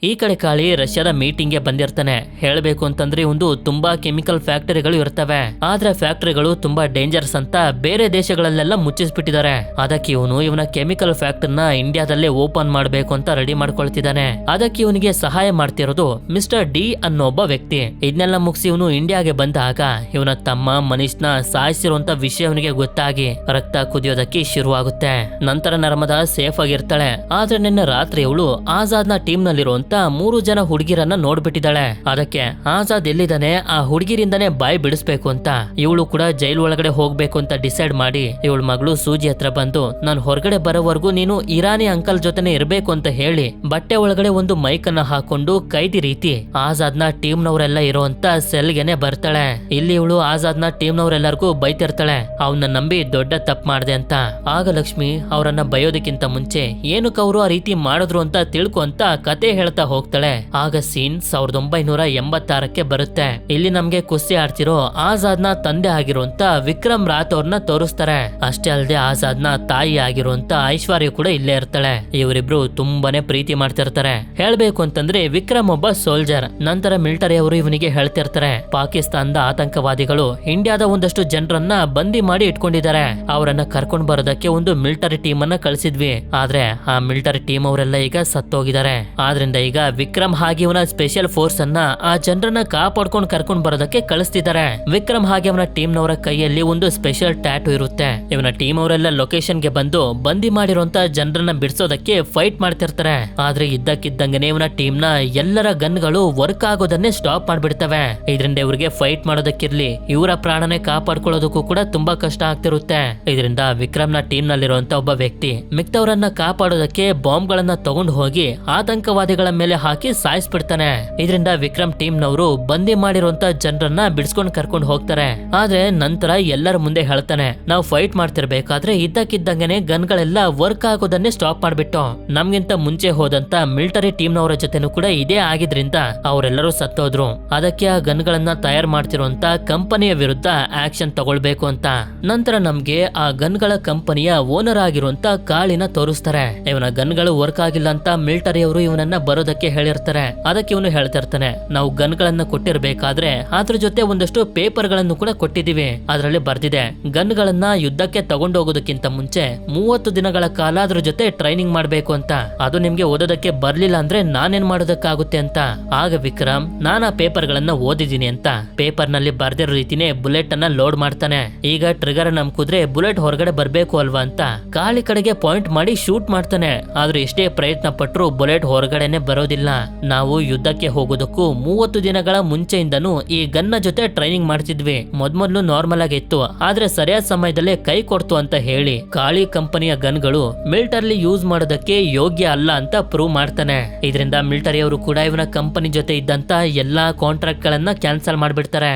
ಈ ಕಡೆ ಕಾಳಿ ರಷ್ಯಾದ ಮೀಟಿಂಗ್ಗೆ ಬಂದಿರ್ತಾನೆ. ಹೇಳಬೇಕು ಅಂತಂದ್ರೆ ಒಂದು ತುಂಬಾ ಕೆಮಿಕಲ್ ಫ್ಯಾಕ್ಟರಿಗಳು ಇರ್ತವೆ. ಆದ್ರೆ ಫ್ಯಾಕ್ಟರಿಗಳು ತುಂಬಾ ಡೇಂಜರ್ಸ್ ಅಂತ ಬೇರೆ ದೇಶಗಳಲ್ಲೆಲ್ಲ ಮುಚ್ಚಿಸ್ಬಿಟ್ಟಿದ್ದಾರೆ. ಅದಕ್ಕೆ ಇವನ ಕೆಮಿಕಲ್ ಫ್ಯಾಕ್ಟರಿನ ಇಂಡಿಯಾದಲ್ಲೇ ಓಪನ್ ಮಾಡಬೇಕು ಅಂತ ರೆಡಿ ಮಾಡ್ಕೊಳ್ತಿದ್ದಾನೆ. ಅದಕ್ಕೆ ಇವನಿಗೆ ಸಹಾಯ ಮಾಡ್ತಿರೋದು ಮಿಸ್ಟರ್ ಡಿ ಅನ್ನೋ ಒಬ್ಬ ವ್ಯಕ್ತಿ. ಇದನ್ನೆಲ್ಲ ಮುಗಿಸಿ ಇವನು ಇಂಡಿಯಾಗೆ ಬಂದಾಗ ಇವನ ತಮ್ಮ ಮನೀಶ್ನ ಸಾಯಿಸಿರುವಂತ ವಿಷಯ ಅವನಿಗೆ ಗೊತ್ತಾಗಿ ರಕ್ತ ಕುದಿಯೋದಕ್ಕೆ ಶುರುವಾಗುತ್ತೆ. ನಂತರ ನರ್ಮದಾ ಸೇಫ್ ಆಗಿರ್ತಾಳೆ. ಆದ್ರೆ ನಿನ್ನೆ ರಾತ್ರಿ ಇವಳು ಆಜಾದ್ ನ ಟೀಮ್ ನಲ್ಲಿರುವಂತ 3 ಜನ ಹುಡುಗಿರನ್ನ ನೋಡ್ಬಿಟ್ಟಿದ್ದಾಳೆ. ಅದಕ್ಕೆ ಆಜಾದ್ ಎಲ್ಲಿದ್ದಾನೆ ಆ ಹುಡುಗಿರಿಂದಾನೇ ಬಾಯಿ ಬಿಡಿಸ್ಬೇಕು ಅಂತ ಇವಳು ಕೂಡ ಜೈಲ್ ಒಳಗಡೆ ಹೋಗ್ಬೇಕು ಅಂತ ಡಿಸೈಡ್ ಮಾಡಿ ಇವಳ ಮಗಳು ಸೂಜಿ ಹತ್ರ ಬಂದು ನಾನು ಹೊರಗಡೆ ಬರೋವರೆಗೂ ನೀನು ಇರಾನಿ ಅಂಕಲ್ ಜೊತೆನೆ ಇರ್ಬೇಕು ಅಂತ ಹೇಳಿ ಬಟ್ಟೆ ಒಳಗಡೆ ಒಂದು ಮೈಕ್ ಅನ್ನ ಹಾಕೊಂಡು ಕೈದಿ ರೀತಿ ಆಜಾದ್ ನ ಟೀಮ್ ನವರೆಲ್ಲ ಇರುವಂತ ಸೆಲ್ಗೆನೆ ಬರ್ತಾಳೆ. ಇಲ್ಲಿ ಇವಳು ಆಜಾದ್ ನ ಟೀಮ್ ನವರೆಲ್ಲರಿಗೂ ಬೈತಿರ್ತಾಳೆ, ಅವನ್ನ ನಂಬಿ ದೊಡ್ಡ ತಪ್ಪು ಮಾಡ್ದೆ ಅಂತ. ಆಗ ಲಕ್ಷ್ಮಿ ಅವರನ್ನ ಬಯೋದಕ್ಕಿಂತ ಮುಂಚೆ ಏನಕ್ಕೆ ಅವರು ಆ ರೀತಿ ಮಾಡಿದ್ರು ಅಂತ ತಿಳ್ಕೊ ಅಂತ ಕತೆ ಹೇಳ್ತಾ ಹೋಗ್ತಾಳೆ. ಆಗ ಸೀನ್ 1986ಕ್ಕೆ ಬರುತ್ತೆ. ಇಲ್ಲಿ ನಮ್ಗೆ ಕುಸ್ತಿ ಆಡ್ತಿರೋ ಆಜಾದ್ ನ ತಂದೆ ಆಗಿರುವಂತ ವಿಕ್ರಮ್ ರಾತ್ ಅವ್ರನ್ನ ತೋರಿಸ್ತಾರೆ. ಅಷ್ಟೇ ಅಲ್ಲದೆ ಆಜಾದ್ ನ ತಾಯಿ ಆಗಿರುವಂತ ಐಶ್ವರ್ಯ ಕೂಡ ಇಲ್ಲೇ ಇರ್ತಾಳೆ. ಇವರಿಬ್ರು ತುಂಬಾನೇ ಪ್ರೀತಿ ಮಾಡ್ತಿರ್ತಾರೆ. ಹೇಳ್ಬೇಕು ಅಂತಂದ್ರೆ ವಿಕ್ರಮ್ ಒಬ್ಬ ಸೋಲ್ಜರ್. ನಂತರ ಮಿಲಿಟರಿ ಅವರು ಇವನಿಗೆ ಹೇಳ್ತಿರ್ತಾರೆ ಪಾಕಿಸ್ತಾನದ ಆತಂಕವಾದಿಗಳು ಇಂಡಿಯಾದ ಒಂದಷ್ಟು ಜನರನ್ನ ಬಂದಿ ಮಾಡಿ ಇಟ್ಕೊಂಡಿದ್ದಾರೆ, ಅವರನ್ನ ಕರ್ಕೊಂಡ್ ಬರೋದಕ್ಕೆ ಒಂದು ಮಿಲಿಟರಿ ಟೀಮ್ ಅನ್ನ ಕಳಿಸಿದ್ವಿ. ಆದ್ರೆ ಆ ಮಿಲಿಟರಿ ಟೀಮ್ ಅವರೆಲ್ಲ ಈಗ ಸತ್ತೋಗಿದ್ದಾರೆ. ಆದ್ರಿಂದ ಈಗ ವಿಕ್ರಮ್ ಹಾಗೆ ಇವನ ಸ್ಪೆಷಲ್ ಫೋರ್ಸ್ ಅನ್ನ ಆ ಜನರನ್ನ ಕಾಪಾಡ್ಕೊಂಡು ಕರ್ಕೊಂಡ್ ಬರೋದಕ್ಕೆ ಕಳಿಸ್ತಿದ್ದಾರೆ. ವಿಕ್ರಮ್ ಹಾಗೆ ಅವನ ಟೀಮ್ ನವರ ಕೈಯಲ್ಲಿ ಒಂದು ಸ್ಪೆಷಲ್ ಟ್ಯಾಟೂ ಇರುತ್ತೆ. ಇವನ ಟೀಮ್ ಅವರೆಲ್ಲ ಲೊಕೇಶನ್ ಗೆ ಬಂದು ಬಂದಿ ಮಾಡಿರುವಂತ ಜನರನ್ನ ಬಿಡಿಸೋದಕ್ಕೆ ಫೈಟ್ ಮಾಡ್ತಿರ್ತಾರೆ. ಆದ್ರೆ ಇದ್ದಕ್ಕಿದ್ದಂಗನೆ ಇವನ ಟೀಮ್ ನ ಎಲ್ಲರ ಗನ್ಗಳು ವರ್ಕ್ ಆಗೋದನ್ನೇ ಸ್ಟಾಪ್ ಮಾಡ್ಬಿಡ್ತವೆ. ಇದರಿಂದ ಇವ್ರಿಗೆ ಫೈಟ್ ಮಾಡೋದಕ್ಕಿರ್ಲಿ ಇವರ ಪ್ರಾಣನೇ ಕಾಪಾಡ್ಕೊಳ್ಳೋದಕ್ಕೂ ಕೂಡ ತುಂಬಾ ಕಷ್ಟ ಆಗ್ತಿರುತ್ತೆ. ಇದರಿಂದ ವಿಕ್ರಮ್ ನ ಟೀಮ್ ನಲ್ಲಿರುವಂತ ಒಬ್ಬ ವ್ಯಕ್ತಿ ಮಿಕ್ತವರನ್ನ ಕಾಪಾಡೋದಕ್ಕೆ ಬಾಂಬ್ ಗಳನ್ನ ತಗೊಂಡು ಹೋಗಿ ಆತಂಕವಾದಿಗಳ ಮೇಲೆ ಹಾಕಿ ಸಾಯಿಸ್ಬಿಡ್ತಾನೆ. ಇದರಿಂದ ವಿಕ್ರಮ್ ಟೀಮ್ ನವರು ಬಂದಿ ಮಾಡಿರುವಂತ ಜನರನ್ನ ಬಿಡಿಸ್ಕೊಂಡು ಕರ್ಕೊಂಡು ಹೋಗ್ತಾರೆ. ಆದ್ರೆ ನಂತರ ಎಲ್ಲರ ಮುಂದೆ ಹೇಳ್ತಾನೆ ನಾವು ಫೈಟ್ ಮಾಡ್ತಿರ್ಬೇಕಾದ್ರೆ ಇದ್ದಕ್ಕಿದ್ದಂಗೆನೆ ಗನ್ಗಳೆಲ್ಲ ವರ್ಕ್ ಆಗೋದನ್ನೇ ಸ್ಟಾಪ್ ಮಾಡ್ಬಿಟ್ಟು ನಮ್ಗಿಂತ ಮುಂಚೆ ಹೋದಂತ ಮಿಲಿಟರಿ ಟೀಮ್ ನವರ ಜೊತೆನೂ ಕೂಡ ಇದೇ ಆಗಿದ್ರಿಂದ ಅವರೆಲ್ಲರೂ ಸತ್ತೋದ್ರು. ಅದಕ್ಕೆ ಆ ಗನ್ಗಳನ್ನ ತಯಾರು ಮಾಡ್ತಿರುವಂತ ಕಂಪನಿಯ ವಿರುದ್ಧ ಆಕ್ಷನ್ ತಗೊಳ್ಬೇಕು ಅಂತ. ನಂತರ ನಮ್ಗೆ ಆ ಗನ್ಗಳ ಕಂಪನಿಯ ಓನರ್ ಆಗಿರುವಂತ ಕಾಳಿನ ತೋರಿಸ್ತಾರೆ. ಇವನ ಗನ್ಗಳು ವರ್ಕ್ ಆಗಿಲ್ಲ ಅಂತ ಮಿಲಿಟರಿ ಅವರು ಇವನನ್ನ ಬರೋದಕ್ಕೆ ಕೊಡೋದಕ್ಕೆ ಹೇಳಿರ್ತಾರೆ. ಅದಕ್ಕೆ ಇವನು ಹೇಳ್ತಿರ್ತಾನೆ, ನಾವು ಗನ್ಗಳನ್ನ ಕೊಟ್ಟಿರ್ಬೇಕಾದ್ರೆ ಅದ್ರ ಜೊತೆ ಒಂದಷ್ಟು ಪೇಪರ್ ಗಳನ್ನು ಕೂಡ ಕೊಟ್ಟಿದೀವಿ. ಅದರಲ್ಲಿ ಬರ್ದಿದೆ, ಗನ್ಗಳನ್ನ ಯುದ್ಧಕ್ಕೆ ತಗೊಂಡೋಗೋದಕ್ಕಿಂತ ಮುಂಚೆ 30 ದಿನಗಳ ಕಾಲ ಅದ್ರ ಜೊತೆ ಟ್ರೈನಿಂಗ್ ಮಾಡ್ಬೇಕು ಅಂತ. ಅದು ನಿಮ್ಗೆ ಓದೋದಕ್ಕೆ ಬರ್ಲಿಲ್ಲ ಅಂದ್ರೆ ನಾನೇನ್ ಮಾಡೋದಕ್ಕಾಗುತ್ತೆ ಅಂತ. ಆಗ ವಿಕ್ರಮ್, ನಾನಾ ಪೇಪರ್ ಗಳನ್ನ ಓದಿದೀನಿ ಅಂತ ಪೇಪರ್ ನಲ್ಲಿ ಬರ್ದಿರೋ ರೀತಿನೇ ಬುಲೆಟ್ ಅನ್ನ ಲೋಡ್ ಮಾಡ್ತಾನೆ. ಈಗ ಟ್ರಿಗರ್ ನಂಬ್ಕುದ್ರೆ ಬುಲೆಟ್ ಹೊರಗಡೆ ಬರ್ಬೇಕು ಅಲ್ವಾ ಅಂತ ಕಾಳಿ ಕಡೆಗೆ ಪಾಯಿಂಟ್ ಮಾಡಿ ಶೂಟ್ ಮಾಡ್ತಾನೆ. ಆದ್ರೆ ಎಷ್ಟೇ ಪ್ರಯತ್ನ ಪಟ್ರು ಬುಲೆಟ್ ಹೊರಗಡೆನೆ ಬರೋದಿಲ್ಲ. ನಾವು ಯುದ್ಧಕ್ಕೆ ಹೋಗೋದಕ್ಕೂ 30 ದಿನಗಳ ಮುಂಚೆಯಿಂದನೂ ಈ ಗನ್ನ ಜೊತೆ ಟ್ರೈನಿಂಗ್ ಮಾಡ್ತಿದ್ವಿ. ಮೊದ್ಮೊದ್ಲು ನಾರ್ಮಲ್ ಆಗಿತ್ತು, ಆದ್ರೆ ಸರಿಯಾದ ಸಮಯದಲ್ಲೇ ಕೈ ಕೊಡ್ತು ಅಂತ ಹೇಳಿ ಕಾಳಿ ಕಂಪನಿಯ ಗನ್ಗಳು ಮಿಲಿಟರಿ ಯೂಸ್ ಮಾಡೋದಕ್ಕೆ ಯೋಗ್ಯ ಅಲ್ಲ ಅಂತ ಪ್ರೂವ್ ಮಾಡ್ತಾನೆ. ಇದರಿಂದ ಮಿಲಿಟರಿಯವರು ಕೂಡ ಇವನ ಕಂಪನಿ ಜೊತೆ ಇದ್ದಂತ ಎಲ್ಲಾ ಕಾಂಟ್ರಾಕ್ಟ್ ಗಳನ್ನ ಕ್ಯಾನ್ಸಲ್ ಮಾಡ್ಬಿಡ್ತಾರೆ.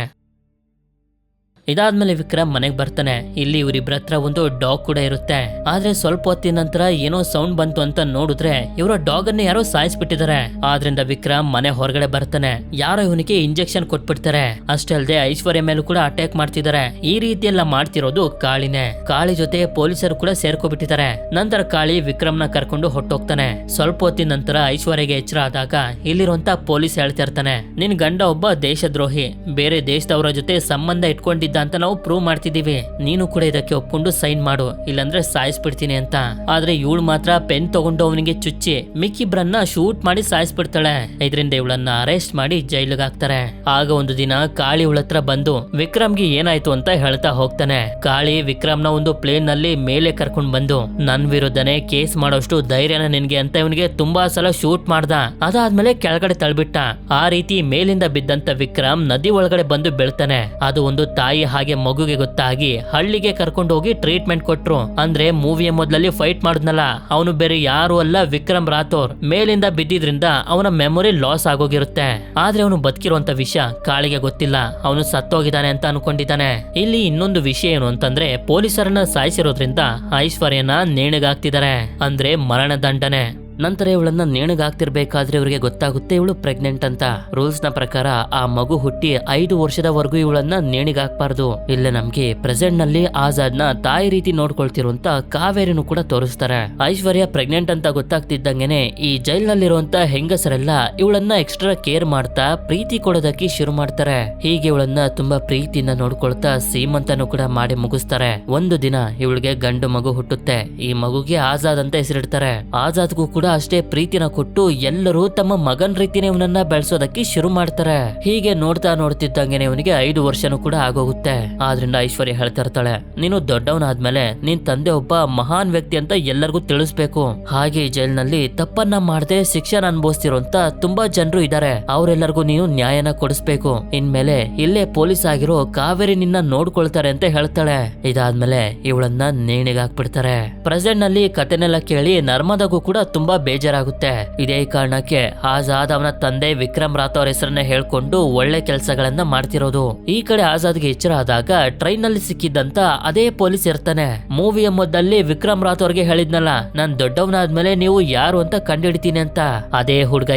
ಇದಾದ್ಮೇಲೆ ವಿಕ್ರಮ್ ಮನೆಗೆ ಬರ್ತಾನೆ. ಇಲ್ಲಿ ಇವರಿಬ್ಬರ ಹತ್ರ ಒಂದು ಡಾಗ್ ಕೂಡ ಇರುತ್ತೆ. ಆದ್ರೆ ಸ್ವಲ್ಪ ಹೊತ್ತಿನ ನಂತರ ಏನೋ ಸೌಂಡ್ ಬಂತು ಅಂತ ನೋಡಿದ್ರೆ ಇವರ ಡಾಗ್ ಅನ್ನ ಯಾರೋ ಸಾಯಿಸ್ಬಿಟ್ಟಿದ್ದಾರೆ. ಆದ್ರಿಂದ ವಿಕ್ರಮ್ ಮನೆ ಹೊರಗಡೆ ಬರ್ತಾನೆ. ಯಾರೋ ಇವನಿಗೆ ಇಂಜೆಕ್ಷನ್ ಕೊಟ್ಬಿಡ್ತಾರೆ. ಅಷ್ಟೇ ಅಲ್ಲದೆ ಐಶ್ವರ್ಯ ಮೇಲೂ ಕೂಡ ಅಟ್ಯಾಕ್ ಮಾಡ್ತಿದ್ದಾರೆ. ಈ ರೀತಿ ಎಲ್ಲ ಮಾಡ್ತಿರೋದು ಕಾಳಿನೇ. ಕಾಳಿ ಜೊತೆ ಪೊಲೀಸರು ಕೂಡ ಸೇರ್ಕೊಬಿಟ್ಟಿದ್ದಾರೆ. ನಂತರ ಕಾಳಿ ವಿಕ್ರಮ್ನ ಕರ್ಕೊಂಡು ಹೊಟ್ಟೋಗ್ತಾನೆ. ಸ್ವಲ್ಪ ಹೊತ್ತಿನ ನಂತರ ಐಶ್ವರ್ಯಗೆ ಎಚ್ಚರ ಆದಾಗ ಇಲ್ಲಿರುವಂತ ಪೊಲೀಸ್ ಹೇಳ್ತಾ ಇರ್ತಾನೆ, ನಿನ್ ಗಂಡ ಒಬ್ಬ ದೇಶದ್ರೋಹಿ, ಬೇರೆ ದೇಶದವರ ಜೊತೆ ಸಂಬಂಧ ಇಟ್ಕೊಂಡಿದ್ದ ಅಂತ ನಾವು ಪ್ರೂವ್ ಮಾಡ್ತಿದೀವಿ. ನೀನು ಕೂಡ ಇದಕ್ಕೆ ಒಪ್ಕೊಂಡು ಸೈನ್ ಮಾಡು, ಇಲ್ಲಾಂದ್ರೆ ಸಾಯಿಸ್ಬಿಡ್ತೀನಿ ಅಂತ. ಆದ್ರೆ ಇವಳು ಮಾತ್ರ ಪೆನ್ ತಗೊಂಡು ಅವನಿಗೆ ಚುಚ್ಚಿ ಮಿಕ್ಕಿಬ್ರನ್ನ ಶೂಟ್ ಮಾಡಿ ಸಾಯಿಸ್ಬಿಡ್ತಾಳೆ. ಇದರಿಂದ ಇವಳನ್ನ ಅರೆಸ್ಟ್ ಮಾಡಿ ಜೈಲಿಗೆ ಹಾಕ್ತಾರೆ. ಆಗ ಒಂದು ದಿನ ಕಾಳಿ ಇವಳ ಹತ್ರ ಬಂದು ವಿಕ್ರಮ್ಗೆ ಏನಾಯ್ತು ಅಂತ ಹೇಳ್ತಾ ಹೋಗ್ತಾನೆ. ಕಾಳಿ ವಿಕ್ರಮ್ನ ಒಂದು ಪ್ಲೇನ್ ನಲ್ಲಿ ಮೇಲೆ ಕರ್ಕೊಂಡ್ ಬಂದು ನನ್ ವಿರುದ್ಧನೇ ಕೇಸ್ ಮಾಡೋಷ್ಟು ಧೈರ್ಯನ ನಿನ್ಗೆ ಅಂತ ಇವನಿಗೆ ತುಂಬಾ ಸಲ ಶೂಟ್ ಮಾಡ್ದ. ಅದಾದ್ಮೇಲೆ ಕೆಳಗಡೆ ತಳ್ಬಿಟ್ಟ. ಆ ರೀತಿ ಮೇಲಿಂದ ಬಿದ್ದಂತ ವಿಕ್ರಮ್ ನದಿ ಒಳಗಡೆ ಬಂದು ಬೀಳ್ತಾನೆ. ಅದು ಒಂದು ತಾಯಿ ಹಾಗೆ ಮಗುಗೆ ಗೊತ್ತಾಗಿ ಹಳ್ಳಿಗೆ ಕರ್ಕೊಂಡು ಹೋಗಿ ಟ್ರೀಟ್ಮೆಂಟ್ ಕೊಟ್ರು. ಅಂದ್ರೆ ಮೂವಿಯ ಮೊದಲಲ್ಲಿ ಫೈಟ್ ಮಾಡಿದ್ನಲ್ಲ, ಅವನು ಬೇರೆ ಯಾರು ಅಲ್ಲ, ವಿಕ್ರಮ್ ರಾಥೋರ್. ಮೇಲಿಂದ ಬಿದ್ದಿದ್ರಿಂದ ಅವನ ಮೆಮೊರಿ ಲಾಸ್ ಆಗೋಗಿರುತ್ತೆ. ಆದ್ರೆ ಅವನು ಬದುಕಿರುವಂತ ವಿಷಯ ಕಾಳಿಗೆ ಗೊತ್ತಿಲ್ಲ. ಅವನು ಸತ್ತೋಗಿದ್ದಾನೆ ಅಂತ ಅನ್ಕೊಂಡಿದ್ದಾನೆ. ಇಲ್ಲಿ ಇನ್ನೊಂದು ವಿಷಯ ಏನು ಅಂತಂದ್ರೆ, ಪೊಲೀಸರನ್ನ ಸಾಯಿಸಿರೋದ್ರಿಂದ ಐಶ್ವರ್ಯನ ನೇಣಿಗಾಗ್ತಿದ್ದಾರೆ, ಅಂದ್ರೆ ಮರಣ ದಂಡನೆ. ನಂತರ ಇವಳನ್ನ ನೇಣಿಗಾಗ್ತಿರ್ಬೇಕಾದ್ರೆ ಇವರಿಗೆ ಗೊತ್ತಾಗುತ್ತೆ ಇವಳು ಪ್ರೆಗ್ನೆಂಟ್ ಅಂತ. ರೂಲ್ಸ್ ನ ಪ್ರಕಾರ ಆ ಮಗು ಹುಟ್ಟಿ 5 ವರ್ಷದವರೆಗೂ ಇವಳನ್ನ ನೇಣಿಗಾಕ್ಬಾರ್ದು. ಇಲ್ಲೇ ನಮ್ಗೆ ಪ್ರೆಸೆಂಟ್ ನಲ್ಲಿ ಆಜಾದ್ನ ತಾಯಿ ರೀತಿ ನೋಡ್ಕೊಳ್ತಿರುವಂತ ಕಾವೇರಿನೂ ಕೂಡ ತೋರಿಸ್ತಾರೆ. ಐಶ್ವರ್ಯ ಪ್ರೆಗ್ನೆಂಟ್ ಅಂತ ಗೊತ್ತಾಗ್ತಿದ್ದಂಗೆನೆ ಈ ಜೈಲ್ ನಲ್ಲಿರುವಂತ ಹೆಂಗಸರೆಲ್ಲ ಇವಳನ್ನ ಎಕ್ಸ್ಟ್ರಾ ಕೇರ್ ಮಾಡ್ತಾ ಪ್ರೀತಿ ಕೊಡೋದಕ್ಕೆ ಶುರು ಮಾಡ್ತಾರೆ. ಹೀಗೆ ಇವಳನ್ನ ತುಂಬಾ ಪ್ರೀತಿಯಿಂದ ನೋಡ್ಕೊಳ್ತಾ ಸೀಮಂತನೂ ಕೂಡ ಮಾಡಿ ಮುಗಿಸ್ತಾರೆ. ಒಂದು ದಿನ ಇವಳಿಗೆ ಗಂಡು ಮಗು ಹುಟ್ಟುತ್ತೆ. ಈ ಮಗುಗೆ ಆಜಾದ್ ಅಂತ ಹೆಸರಿಡ್ತಾರೆ. ಆಜಾದ್ಗೂ ಕೂಡ ಅಷ್ಟೇ ಪ್ರೀತಿನ ಕೊಟ್ಟು ಎಲ್ಲರೂ ತಮ್ಮ ಮಗನ್ ರೀತಿನೇ ಇವನನ್ನ ಬೆಳೆಸೋದಕ್ಕೆ ಶುರು ಮಾಡ್ತಾರೆ. ಹೀಗೆ ನೋಡ್ತಾ ನೋಡ್ತಿದ್ದಂಗೆನೆ ಇವನಿಗೆ 5 ವರ್ಷನೂ ಕೂಡ ಆಗೋಗುತ್ತೆ. ಆದ್ರಿಂದ ಐಶ್ವರ್ಯ ಹೇಳ್ತಾ ಇರ್ತಾಳೆ, ನೀನು ದೊಡ್ಡವನಾದ್ಮೇಲೆ ನಿನ್ ತಂದೆ ಒಬ್ಬ ಮಹಾನ್ ವ್ಯಕ್ತಿ ಅಂತ ಎಲ್ಲರಿಗೂ ತಿಳಿಸ್ಬೇಕು. ಹಾಗೆ ಜೈಲ್ನಲ್ಲಿ ತಪ್ಪನ್ನ ಮಾಡದೆ ಶಿಕ್ಷಣ ಅನುಭವಿಸ್ತಿರೋಂತ ತುಂಬಾ ಜನರು ಇದ್ದಾರೆ. ಅವರೆಲ್ಲರಿಗೂ ನೀನು ನ್ಯಾಯನ ಕೊಡಿಸ್ಬೇಕು. ಇನ್ಮೇಲೆ ಇಲ್ಲೇ ಪೊಲೀಸ್ ಆಗಿರೋ ಕಾವೇರಿ ನಿನ್ನ ನೋಡ್ಕೊಳ್ತಾರೆ ಅಂತ ಹೇಳ್ತಾಳೆ. ಇದಾದ್ಮೇಲೆ ಇವಳನ್ನ ನೇಣಿಗೆ ಹಾಕ್ಬಿಡ್ತಾರೆ. ಪ್ರೆಸೆಂಟ್ ನಲ್ಲಿ ಕಥೆನೆಲ್ಲ ಕೇಳಿ ನರ್ಮದಾಗೂ ಕೂಡ ತುಂಬಾ ಬೇಜಾರಾಗುತ್ತೆ. ಇದೇ ಕಾರಣಕ್ಕೆ ಆಜಾದ್ ಅವನ ತಂದೆ ವಿಕ್ರಮ್ ರಾಥೋರ್ ಹೆಸರನ್ನ ಹೇಳ್ಕೊಂಡು ಒಳ್ಳೆ ಕೆಲಸಗಳನ್ನ ಮಾಡ್ತಿರೋದು. ಈ ಕಡೆ ಆಜಾದ್ಗೆ ಎಚ್ಚರ ಆದಾಗ ಟ್ರೈನ್ ನಲ್ಲಿ ಸಿಕ್ಕಿದ್ದಂತ ಅದೇ ಪೊಲೀಸ್ ಇರ್ತಾನೆ. ಮೂವಿಯ ಮೊದಲಲ್ಲಿ ವಿಕ್ರಮ್ ರಾಥೋರ್ಗೆ ಹೇಳಿದ್ನಲ್ಲ, ನಾನ್ ದೊಡ್ಡವನಾದ್ಮೇಲೆ ನೀವು ಯಾರು ಅಂತ ಕಂಡುಹಿಡಿತೀನಿ ಅಂತ. ಅದೇ ಹುಡ್ಗ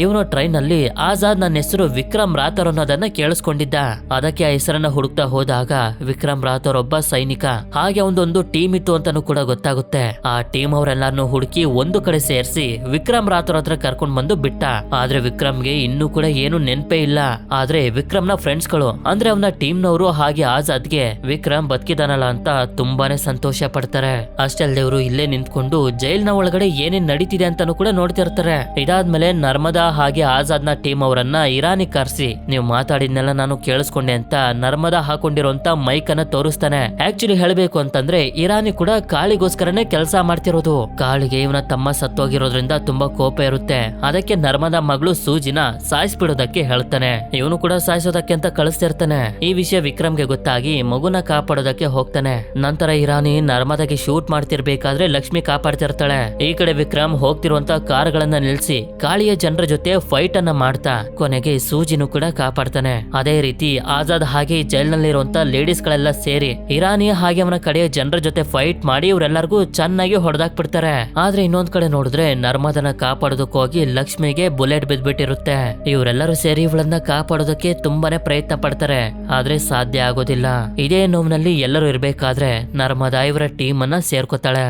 ಇವನು ಟ್ರೈನ್ ನಲ್ಲಿ ಆಜಾದ್ ನನ್ನ ಹೆಸರು ವಿಕ್ರಮ್ ರಾಥೋರ್ ಅನ್ನೋದನ್ನ ಕೇಳಿಸ್ಕೊಂಡಿದ್ದ. ಅದಕ್ಕೆ ಆ ಹೆಸರನ್ನ ಹುಡುಕ್ತಾ ಹೋದಾಗ ವಿಕ್ರಮ್ ರಾಥೋರ್ ಒಬ್ಬ ಸೈನಿಕ. ಹಾಗೆ ಒಂದೊಂದು ಟೀಮ್ ಇತ್ತು ಅಂತಾನು ಕೂಡ ಗೊತ್ತಾಗುತ್ತೆ. ಆ ಟೀಮ್ ಅವರೆಲ್ಲಾನು ಹುಡುಕಿ ಒಂದು ಕಡೆ ಸೇರಿಸಿ ವಿಕ್ರಮ್ ರಾಥೋರ್ ಹತ್ರ ಕರ್ಕೊಂಡ್ ಬಂದು ಬಿಟ್ಟ. ಆದ್ರೆ ವಿಕ್ರಮ್ಗೆ ಇನ್ನೂ ಕೂಡ ಏನು ನೆನ್ಪೇ ಇಲ್ಲ. ಆದ್ರೆ ವಿಕ್ರಮ್ನ ಫ್ರೆಂಡ್ಸ್ ಗಳು ಅಂದ್ರೆ ಅವನ ಟೀಮ್ ನವರು ಹಾಗೆ ಆಜಾದ್ಗೆ ವಿಕ್ರಮ್ ಬದುಕಿದಾನಲ್ಲ ಅಂತ ತುಂಬಾನೇ ಸಂತೋಷ ಪಡ್ತಾರೆ. ಅಷ್ಟೇ ಅಲ್ಲದೆ ಇವರು ಇಲ್ಲೇ ನಿಂತ್ಕೊಂಡು ಜೈಲ್ನ ಒಳಗಡೆ ಏನೇನ್ ನಡೀತಿದೆ ಅಂತಾನು ಕೂಡ ನೋಡ್ತಿರ್ತಾರೆ. ಇದಾದ್ಮೇಲೆ ನರ್ಮದಾ ಹಾಗೆ ಆಜಾದ್ನ ಟೀಮ್ ಅವರನ್ನ ಇರಾನಿ ಕರ್ಸಿ, ನೀವು ಮಾತಾಡಿದ್ನೆಲ್ಲ ನಾನು ಕೇಳಿಸ್ಕೊಂಡೆ ಅಂತ ನರ್ಮದಾ ಹಾಕೊಂಡಿರುವಂತ ಮೈಕ್ ಅನ್ನ ತೋರಿಸ್ತಾನೆ. ಆಕ್ಚುಲಿ ಹೇಳ್ಬೇಕು ಅಂತಂದ್ರೆ ಇರಾನಿ ಕೂಡ ಕಾಳಿಗೋಸ್ಕರನೇ ಕೆಲಸ ಮಾಡ್ತಿರೋದು. ಕಾಳಿಗೆ ಇವನ ತಮ್ಮ ಸತ್ತೋಗಿರೋದ್ರಿಂದ ತುಂಬಾ ಕೋಪ ಇರುತ್ತೆ. ಅದಕ್ಕೆ ನರ್ಮದಾ ಮಗಳು ಸೂಜಿನ ಸಾಯಿಸ್ಬಿಡೋದಕ್ಕೆ ಹೇಳ್ತಾನೆ. ಇವನು ಕೂಡ ಸಾಯಿಸೋದಕ್ಕೆ ಅಂತ ಕಳಿಸ್ತಿರ್ತಾನೆ. ಈ ವಿಷಯ ವಿಕ್ರಮ್ಗೆ ಗೊತ್ತಾಗಿ ಮಗುನ ಕಾಪಾಡೋದಕ್ಕೆ ಹೋಗ್ತಾನೆ. ನಂತರ ಇರಾನಿ ನರ್ಮದಾಗೆ ಶೂಟ್ ಮಾಡ್ತಿರ್ಬೇಕಾದ್ರೆ ಲಕ್ಷ್ಮಿ ಕಾಪಾಡ್ತಿರ್ತಾಳೆ. ಈ ಕಡೆ ವಿಕ್ರಮ್ ಹೋಗ್ತಿರುವಂತ ಕಾರ್ಗಳನ್ನ ನಿಲ್ಸಿ ಕಾಳಿಯ ಜನರ ಜೊತೆ ಫೈಟ್ ಅನ್ನ ಮಾಡ್ತಾ ಕೊನೆಗೆ ಸೂಜಿನೂ ಕೂಡ ಕಾಪಾಡ್ತಾನೆ. ಅದೇ ರೀತಿ ಆಜಾದ್ ಹಾಗೆ ಜೈಲ್ ನಲ್ಲಿರುವಂತ ಲೇಡೀಸ್ ಗಳೆಲ್ಲ ಸೇರಿ ಇರಾನಿ ಹಾಗೆ ಅವನ ಕಡೆಯ ಜನರ ಜೊತೆ ಫೈಟ್ ಮಾಡಿ ಇವರೆಲ್ಲರಿಗೂ ಚೆನ್ನಾಗಿ ಹೊಡೆದಾಕ್ಬಿಡ್ತಾರೆ. ಆದ್ರೆ ಇನ್ನೊಂದ್ ಕಡೆ ನೋಡಿದ್ರೆ ನರ್ಮದನ ಕಾಪಾಡೋದಕ್ಕೆ ಹೋಗಿ ಲಕ್ಷ್ಮಿಗೆ ಬುಲೆಟ್ ಬಿದ್ಬಿಟ್ಟಿರುತ್ತೆ. ಇವರೆಲ್ಲರೂ ಸೇರಿ ಇವಳನ್ನ ಕಾಪಾಡೋದಕ್ಕೆ ತುಂಬಾನೇ ಪ್ರಯತ್ನ ಪಡ್ತಾರೆ. ಆದ್ರೆ ಸಾಧ್ಯ ಆಗೋದಿಲ್ಲ. ಇದೇ ನೋವಿನಲ್ಲಿ ಎಲ್ಲರೂ ಇರ್ಬೇಕಾದ್ರೆ ನರ್ಮದಾ ಇವರ ಟೀಮ್ ಅನ್ನ ಸೇರ್ಕೋತಾಳೆ.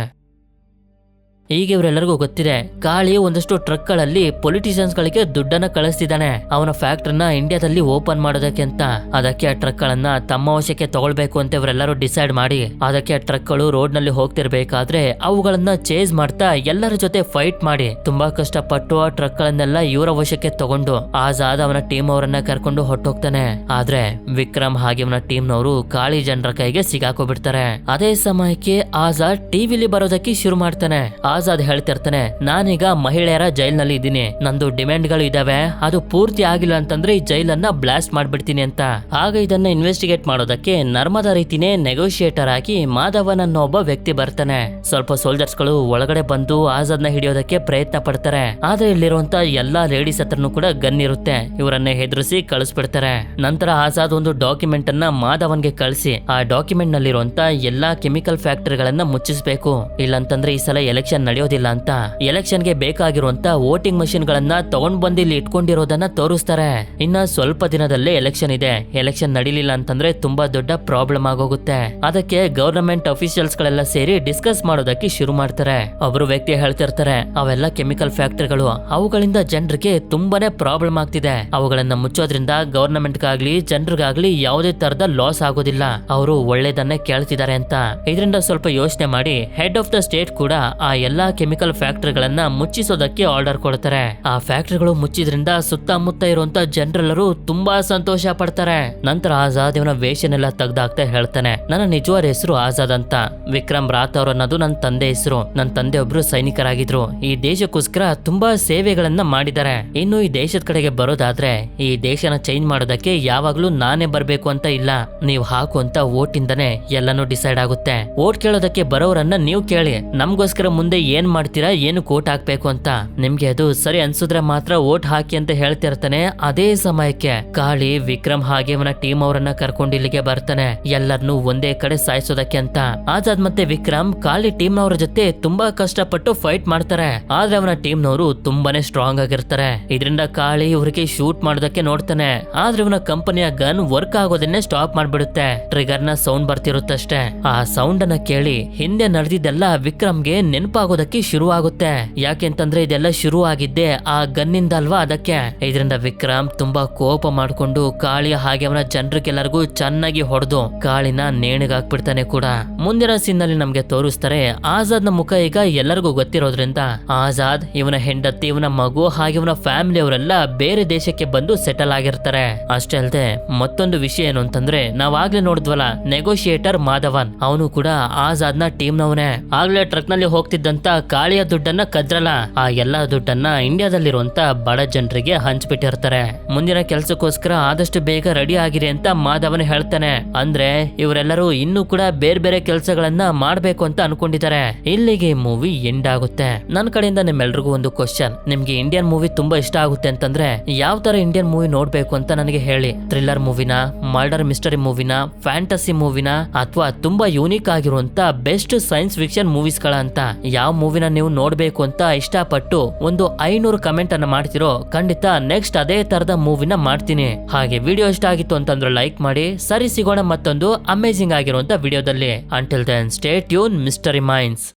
ಹೀಗೆ ಇವರೆಲ್ಲರಿಗೂ ಗೊತ್ತಿದೆ ಕಾಳಿ ಒಂದಷ್ಟು ಟ್ರಕ್ ಗಳಲ್ಲಿ ಪೊಲಿಟಿಷಿಯನ್ಸ್ ಗಳಿಗೆ ದುಡ್ಡನ್ನ ಕಳಿಸ್ತಿದ್ದಾನೆ ಅವನ ಫ್ಯಾಕ್ಟ್ರಿನ ಇಂಡಿಯಾದಲ್ಲಿ ಓಪನ್ ಮಾಡೋದಕ್ಕೆ ಅಂತ. ಅದಕ್ಕೆ ಆ ಟ್ರಕ್ ಗಳನ್ನ ತಮ್ಮ ವಶಕ್ಕೆ ತಗೊಳ್ಬೇಕು ಅಂತ ಇವರೆಲ್ಲರೂ ಡಿಸೈಡ್ ಮಾಡಿ ಅದಕ್ಕೆ ಆ ಟ್ರಕ್ ಗಳು ರೋಡ್ ನಲ್ಲಿ ಹೋಗ್ತಿರ್ಬೇಕಾದ್ರೆ ಅವುಗಳನ್ನ ಚೇಸ್ ಮಾಡ್ತಾ ಎಲ್ಲರ ಜೊತೆ ಫೈಟ್ ಮಾಡಿ ತುಂಬಾ ಕಷ್ಟಪಟ್ಟು ಆ ಟ್ರಕ್ ಗಳನ್ನೆಲ್ಲ ಇವರ ವಶಕ್ಕೆ ತಗೊಂಡು ಆಜಾದ್ ಅವನ ಟೀಮ್ ಅವರನ್ನ ಕರ್ಕೊಂಡು ಹೊಟ್ಟೋಗ್ತಾನೆ. ಆದ್ರೆ ವಿಕ್ರಮ್ ಹಾಗೆ ಅವನ ಟೀಮ್ ನವರು ಕಾಳಿ ಜನರ ಕೈಗೆ ಸಿಗಾಕೋಬಿಡ್ತಾರೆ. ಅದೇ ಸಮಯಕ್ಕೆ ಆಜಾದ್ ಟಿವಿಲಿ ಬರೋದಕ್ಕೆ ಶುರು ಮಾಡ್ತಾನೆ. ಆಜಾದ್ ಹೇಳ್ತಿರ್ತಾನೆ, ನಾನೀಗ ಮಹಿಳೆಯರ ಜೈಲ್ನಲ್ಲಿ ಇದ್ದೀನಿ, ನಂದು ಡಿಮ್ಯಾಂಡ್ ಗಳು ಇದಾವೆ, ಅದು ಪೂರ್ತಿ ಆಗಿಲ್ಲ ಅಂತಂದ್ರೆ ಈ ಜೈಲನ್ನ ಬ್ಲಾಸ್ಟ್ ಮಾಡ್ಬಿಡ್ತೀನಿ ಅಂತ. ಆಗ ಇದನ್ನ ಇನ್ವೆಸ್ಟಿಗೇಟ್ ಮಾಡೋದಕ್ಕೆ ನರ್ಮದಾ ರೀತಿನೇ ನೆಗೋಷಿಯೇಟರ್ ಆಗಿ ಮಾಧವನ್ ಅನ್ನೋ ಒಬ್ಬ ವ್ಯಕ್ತಿ ಬರ್ತಾನೆ. ಸ್ವಲ್ಪ ಸೋಲ್ಜರ್ಸ್ ಗಳು ಒಳಗಡೆ ಬಂದು ಆಜಾದ್ ನ ಹಿಡಿಯೋದಕ್ಕೆ ಪ್ರಯತ್ನ ಪಡ್ತಾರೆ. ಆದ್ರೆ ಇಲ್ಲಿರುವಂತ ಎಲ್ಲಾ ಲೇಡೀಸ್ ಹತ್ರನೂ ಕೂಡ ಗನ್ ಇರುತ್ತೆ. ಇವರನ್ನ ಹೆದರಿಸಿ ಕಳಿಸ್ಬಿಡ್ತಾರೆ. ನಂತರ ಆಜಾದ್ ಒಂದು ಡಾಕ್ಯುಮೆಂಟ್ ಅನ್ನ ಮಾಧವನ್ಗೆ ಕಳಿಸಿ ಆ ಡಾಕ್ಯುಮೆಂಟ್ ನಲ್ಲಿರುವಂತ ಎಲ್ಲಾ ಕೆಮಿಕಲ್ ಫ್ಯಾಕ್ಟರಿಗಳನ್ನ ಮುಚ್ಚಿಸಬೇಕು, ಇಲ್ಲಂತಂದ್ರೆ ಈ ಸಲ ಎಲೆಕ್ಷನ್ ನಡೆಯೋದಿಲ್ಲ ಅಂತ. ಎಲೆಕ್ಷನ್ ಗೆ ಬೇಕಾಗಿರುವಂತ ವೋಟಿಂಗ್ ಮಷಿನ್ ಗಳನ್ನ ತಗೊಂಡ್ ಬಂದು ಇಲ್ಲಿ ಇಟ್ಕೊಂಡಿರೋದನ್ನ ತೋರಿಸ್ತಾರೆ. ಇನ್ನ ಸ್ವಲ್ಪ ದಿನದಲ್ಲೇ ಎಲೆಕ್ಷನ್ ಇದೆ, ಎಲೆಕ್ಷನ್ ನಡೀಲಿಲ್ಲ ಅಂತಂದ್ರೆ ತುಂಬಾ ದೊಡ್ಡ ಪ್ರಾಬ್ಲಮ್ ಆಗೋಗುತ್ತೆ. ಅದಕ್ಕೆ ಗವರ್ನಮೆಂಟ್ ಅಫಿಷಿಯಲ್ಸ್ ಗಳೆಲ್ಲ ಸೇರಿ ಡಿಸ್ಕಸ್ ಮಾಡೋದಕ್ಕೆ ಶುರು ಮಾಡ್ತಾರೆ. ಒಬ್ರು ವ್ಯಕ್ತಿ ಹೇಳ್ತಿರ್ತಾರೆ, ಅವೆಲ್ಲ ಕೆಮಿಕಲ್ ಫ್ಯಾಕ್ಟರಿಗಳು, ಅವುಗಳಿಂದ ಜನರಿಗೆ ತುಂಬಾನೇ ಪ್ರಾಬ್ಲಮ್ ಆಗ್ತಿದೆ, ಅವುಗಳನ್ನ ಮುಚ್ಚೋದ್ರಿಂದ ಗವರ್ನಮೆಂಟ್ ಗಾಗ್ಲಿ ಜನರಿಗಾಗ್ಲಿ ಯಾವುದೇ ತರದ ಲಾಸ್ ಆಗೋದಿಲ್ಲ, ಅವರು ಒಳ್ಳೇದನ್ನೇ ಕೇಳ್ತಿದ್ದಾರೆ ಅಂತ. ಇದರಿಂದ ಸ್ವಲ್ಪ ಯೋಚನೆ ಮಾಡಿ ಹೆಡ್ ಆಫ್ ದ ಸ್ಟೇಟ್ ಕೂಡ ಆ ಎಲ್ಲಾ ಕೆಮಿಕಲ್ ಫ್ಯಾಕ್ಟರಿಗಳನ್ನ ಮುಚ್ಚಿಸೋದಕ್ಕೆ ಆರ್ಡರ್ ಕೊಡ್ತಾರೆ. ಆ ಫ್ಯಾಕ್ಟರಿಗಳು ಮುಚ್ಚಿದ್ರಿಂದ ಸುತ್ತಮುತ್ತ ಇರುವಂತ ಜನರೆಲ್ಲರೂ ತುಂಬಾ ಸಂತೋಷ ಪಡ್ತಾರೆ. ನಂತರ ಆಜಾದ್ ಇವನ ವೇಷನೆಲ್ಲ ತೆಗ್ದಾಕ್ತಾ ಹೇಳ್ತಾನೆ, ನನ್ನ ನಿಜವಾದ ಹೆಸರು ಆಜಾದ್ ಅಂತ. ವಿಕ್ರಮ್ ರಾಥೋರ್ ಅನ್ನೋದು ನನ್ನ ತಂದೆ ಹೆಸರು. ನನ್ನ ತಂದೆ ಒಬ್ರು ಸೈನಿಕರಾಗಿದ್ರು, ಈ ದೇಶಕ್ಕೋಸ್ಕರ ತುಂಬಾ ಸೇವೆಗಳನ್ನ ಮಾಡಿದ್ದಾರೆ. ಇನ್ನು ಈ ದೇಶದ ಕಡೆಗೆ ಬರೋದಾದ್ರೆ ಈ ದೇಶನ ಚೇಂಜ್ ಮಾಡೋದಕ್ಕೆ ಯಾವಾಗ್ಲೂ ನಾನೇ ಬರ್ಬೇಕು ಅಂತ ಇಲ್ಲ, ನೀವು ಹಾಕುವಂತ ವೋಟ್ ಇಂದನೇ ಎಲ್ಲಾನು ಡಿಸೈಡ್ ಆಗುತ್ತೆ. ವೋಟ್ ಕೇಳೋದಕ್ಕೆ ಬರೋರನ್ನ ನೀವು ಕೇಳಿ, ನಮ್ಗೋಸ್ಕರ ಮುಂದೆ ಏನ್ ಮಾಡ್ತೀರಾ, ಏನು ವೋಟ್ ಹಾಕ್ಬೇಕು ಅಂತ. ನಿಮ್ಗೆ ಅದು ಸರಿ ಅನ್ಸುದ್ರೆ ಮಾತ್ರ ವೋಟ್ ಹಾಕಿ ಅಂತ ಹೇಳ್ತಿರ್ತಾನೆ. ಅದೇ ಸಮಯಕ್ಕೆ ಕಾಳಿ ವಿಕ್ರಮ್ ಹಾಗೆ ಅವನ ಟೀಮ್ ಅವರನ್ನ ಕರ್ಕೊಂಡು ಇಲ್ಲಿಗೆ ಬರ್ತಾನೆ, ಎಲ್ಲರನ್ನೂ ಒಂದೇ ಕಡೆ ಸಾಯಿಸೋದಕ್ಕೆ ಅಂತ. ಆಜಾದ್ ಮತ್ತೆ ವಿಕ್ರಮ್ ಕಾಳಿ ಟೀಮ್ ನವರ ಜೊತೆ ತುಂಬಾ ಕಷ್ಟಪಟ್ಟು ಫೈಟ್ ಮಾಡ್ತಾರೆ. ಆದ್ರೆ ಅವನ ಟೀಮ್ ನವರು ತುಂಬಾನೇ ಸ್ಟ್ರಾಂಗ್ ಆಗಿರ್ತಾರೆ. ಇದರಿಂದ ಕಾಳಿ ಇವರಿಗೆ ಶೂಟ್ ಮಾಡೋದಕ್ಕೆ ನೋಡ್ತಾನೆ. ಆದ್ರೆ ಇವನ ಕಂಪನಿಯ ಗನ್ ವರ್ಕ್ ಆಗೋದನ್ನೇ ಸ್ಟಾಪ್ ಮಾಡ್ಬಿಡುತ್ತೆ. ಟ್ರಿಗರ್ ನ ಸೌಂಡ್ ಬರ್ತಿರುತ್ತಷ್ಟೇ. ಆ ಸೌಂಡ್ ಅನ್ನ ಕೇಳಿ ಹಿಂದೆ ನಡೆದಿದ್ದೆಲ್ಲ ವಿಕ್ರಮ್ಗೆ ನೆನಪಾಗೋದಕ್ಕೆ ಶುರು ಆಗುತ್ತೆ. ಯಾಕೆಂತಂದ್ರೆ ಇದೆಲ್ಲ ಶುರು ಆಗಿದ್ದೆ ಆ ಗನ್ನಿಂದ ಅಲ್ವಾ, ಅದಕ್ಕೆ. ಇದರಿಂದ ವಿಕ್ರಮ್ ತುಂಬಾ ಕೋಪ ಮಾಡ್ಕೊಂಡು ಕಾಳಿಯ ಹಾಗೆ ಅವನ ಜನರಿಗೆಲ್ಲರಿಗೂ ಚೆನ್ನಾಗಿ ಹೊಡೆದು ಕಾಳಿನ ನೇಣಿಗಾಕ್ಬಿಡ್ತಾನೆ ಕೂಡ. ಮುಂದಿನ ಸೀನ್ ಅಲ್ಲಿ ನಮ್ಗೆ ತೋರಿಸ್ತಾರೆ ಆಜಾದ್ ನ ಮುಖ ಈಗ ಎಲ್ಲರಿಗೂ ಗೊತ್ತಿರೋದ್ರಿಂದ ಆಜಾದ್, ಇವನ ಹೆಂಡತಿ, ಇವನ ಮಗು ಹಾಗೆ ಇವನ ಫ್ಯಾಮಿಲಿ ಅವರೆಲ್ಲ ಬೇರೆ ದೇಶಕ್ಕೆ ಬಂದು ಸೆಟಲ್ ಆಗಿರ್ತಾರೆ. ಅಷ್ಟೇ ಅಲ್ಲದೆ ಮತ್ತೊಂದು ವಿಷಯ ಏನು ಅಂತಂದ್ರೆ, ನಾವಾಗ್ಲೇ ನೋಡಿದ್ವಲ್ಲ ನೆಗೋಷಿಯೇಟರ್ ಮಾಧವನ್, ಅವನು ಕೂಡ ಆಜಾದ್ ನ ಟೀಮ್ ನವನೇ. ಆಗ್ಲೇ ಟ್ರಕ್ ನಲ್ಲಿ ಹೋಗ್ತಿದ್ದಂತ ಕಾಳಿಯ ದುಡ್ಡನ್ನ ಕದ್ರಲ್ಲ, ಆ ಎಲ್ಲಾ ದುಡ್ಡನ್ನ ಇಂಡಿಯಾದಲ್ಲಿರುವಂತ ಬಡ ಜನರಿಗೆ ಹಂಚ್ಬಿಟ್ಟಿರ್ತಾರೆ. ಮುಂದಿನ ಕೆಲ್ಸಕ್ಕೋಸ್ಕರ ಆದಷ್ಟು ಬೇಗ ರೆಡಿ ಆಗಿರಿ ಅಂತ ಮಾಧವನ್ ಹೇಳ್ತಾನೆ. ಅಂದ್ರೆ ಇವರೆಲ್ಲರೂ ಇನ್ನೂ ಕೂಡ ಬೇರೆ ಬೇರೆ ಕೆಲಸಗಳನ್ನ ಮಾಡ್ಬೇಕು ಅಂತ ಅನ್ಕೊಂಡಿದ್ದಾರೆ. ಇಲ್ಲಿಗೆ ಮೂವಿ ಎಂಡ್ ಆಗುತ್ತೆ. ನನ್ನ ಕಡೆಯಿಂದ ನಿಮ್ಮೆಲ್ರಿಗೂ ಒಂದು ಕ್ವಶನ್, ನಿಮ್ಗೆ ಇಂಡಿಯನ್ ಮೂವಿ ತುಂಬಾ ಇಷ್ಟ ಆಗುತ್ತೆ ಅಂತಂದ್ರೆ ಯಾವ ತರ ಇಂಡಿಯನ್ ಮೂವಿ ನೋಡ್ಬೇಕು ಅಂತ ನನಗೆ ಹೇಳಿ. ಥ್ರಿಲ್ಲರ್ ಮೂವಿನ, ಮರ್ಡರ್ ಮಿಸ್ಟರಿ ಮೂವಿನ, ಫ್ಯಾಂಟಸಿ ಮೂವಿನ, ಅಥವಾ ತುಂಬಾ ಯೂನಿಕ್ ಆಗಿರುವಂತ ಬೆಸ್ಟ್ ಸೈನ್ಸ್ ಫಿಕ್ಷನ್ ಮೂವೀಸ್ ಗಳ ಅಂತ ಯಾವ ಮೂವಿನ ನೀವು ನೋಡ್ಬೇಕು ಅಂತ ಇಷ್ಟಪಟ್ಟು ಒಂದು 500 ಕಮೆಂಟ್ ಅನ್ನ ಮಾಡ್ತಿರೋ, ಖಂಡಿತ ನೆಕ್ಸ್ಟ್ ಅದೇ ತರದ ಮೂವಿನ ಮಾಡ್ತೀನಿ. ಹಾಗೆ ವಿಡಿಯೋ ಇಷ್ಟ ಆಗಿತ್ತು ಅಂತಂದ್ರೆ ಲೈಕ್ ಮಾಡಿ. ಸರಿ, ಸಿಗೋಣ ಮತ್ತೊಂದು ಅಮೇಜಿಂಗ್ ಆಗಿರುವಂತ ವಿಡಿಯೋದಲ್ಲಿ. Until then stay tune mystery minds.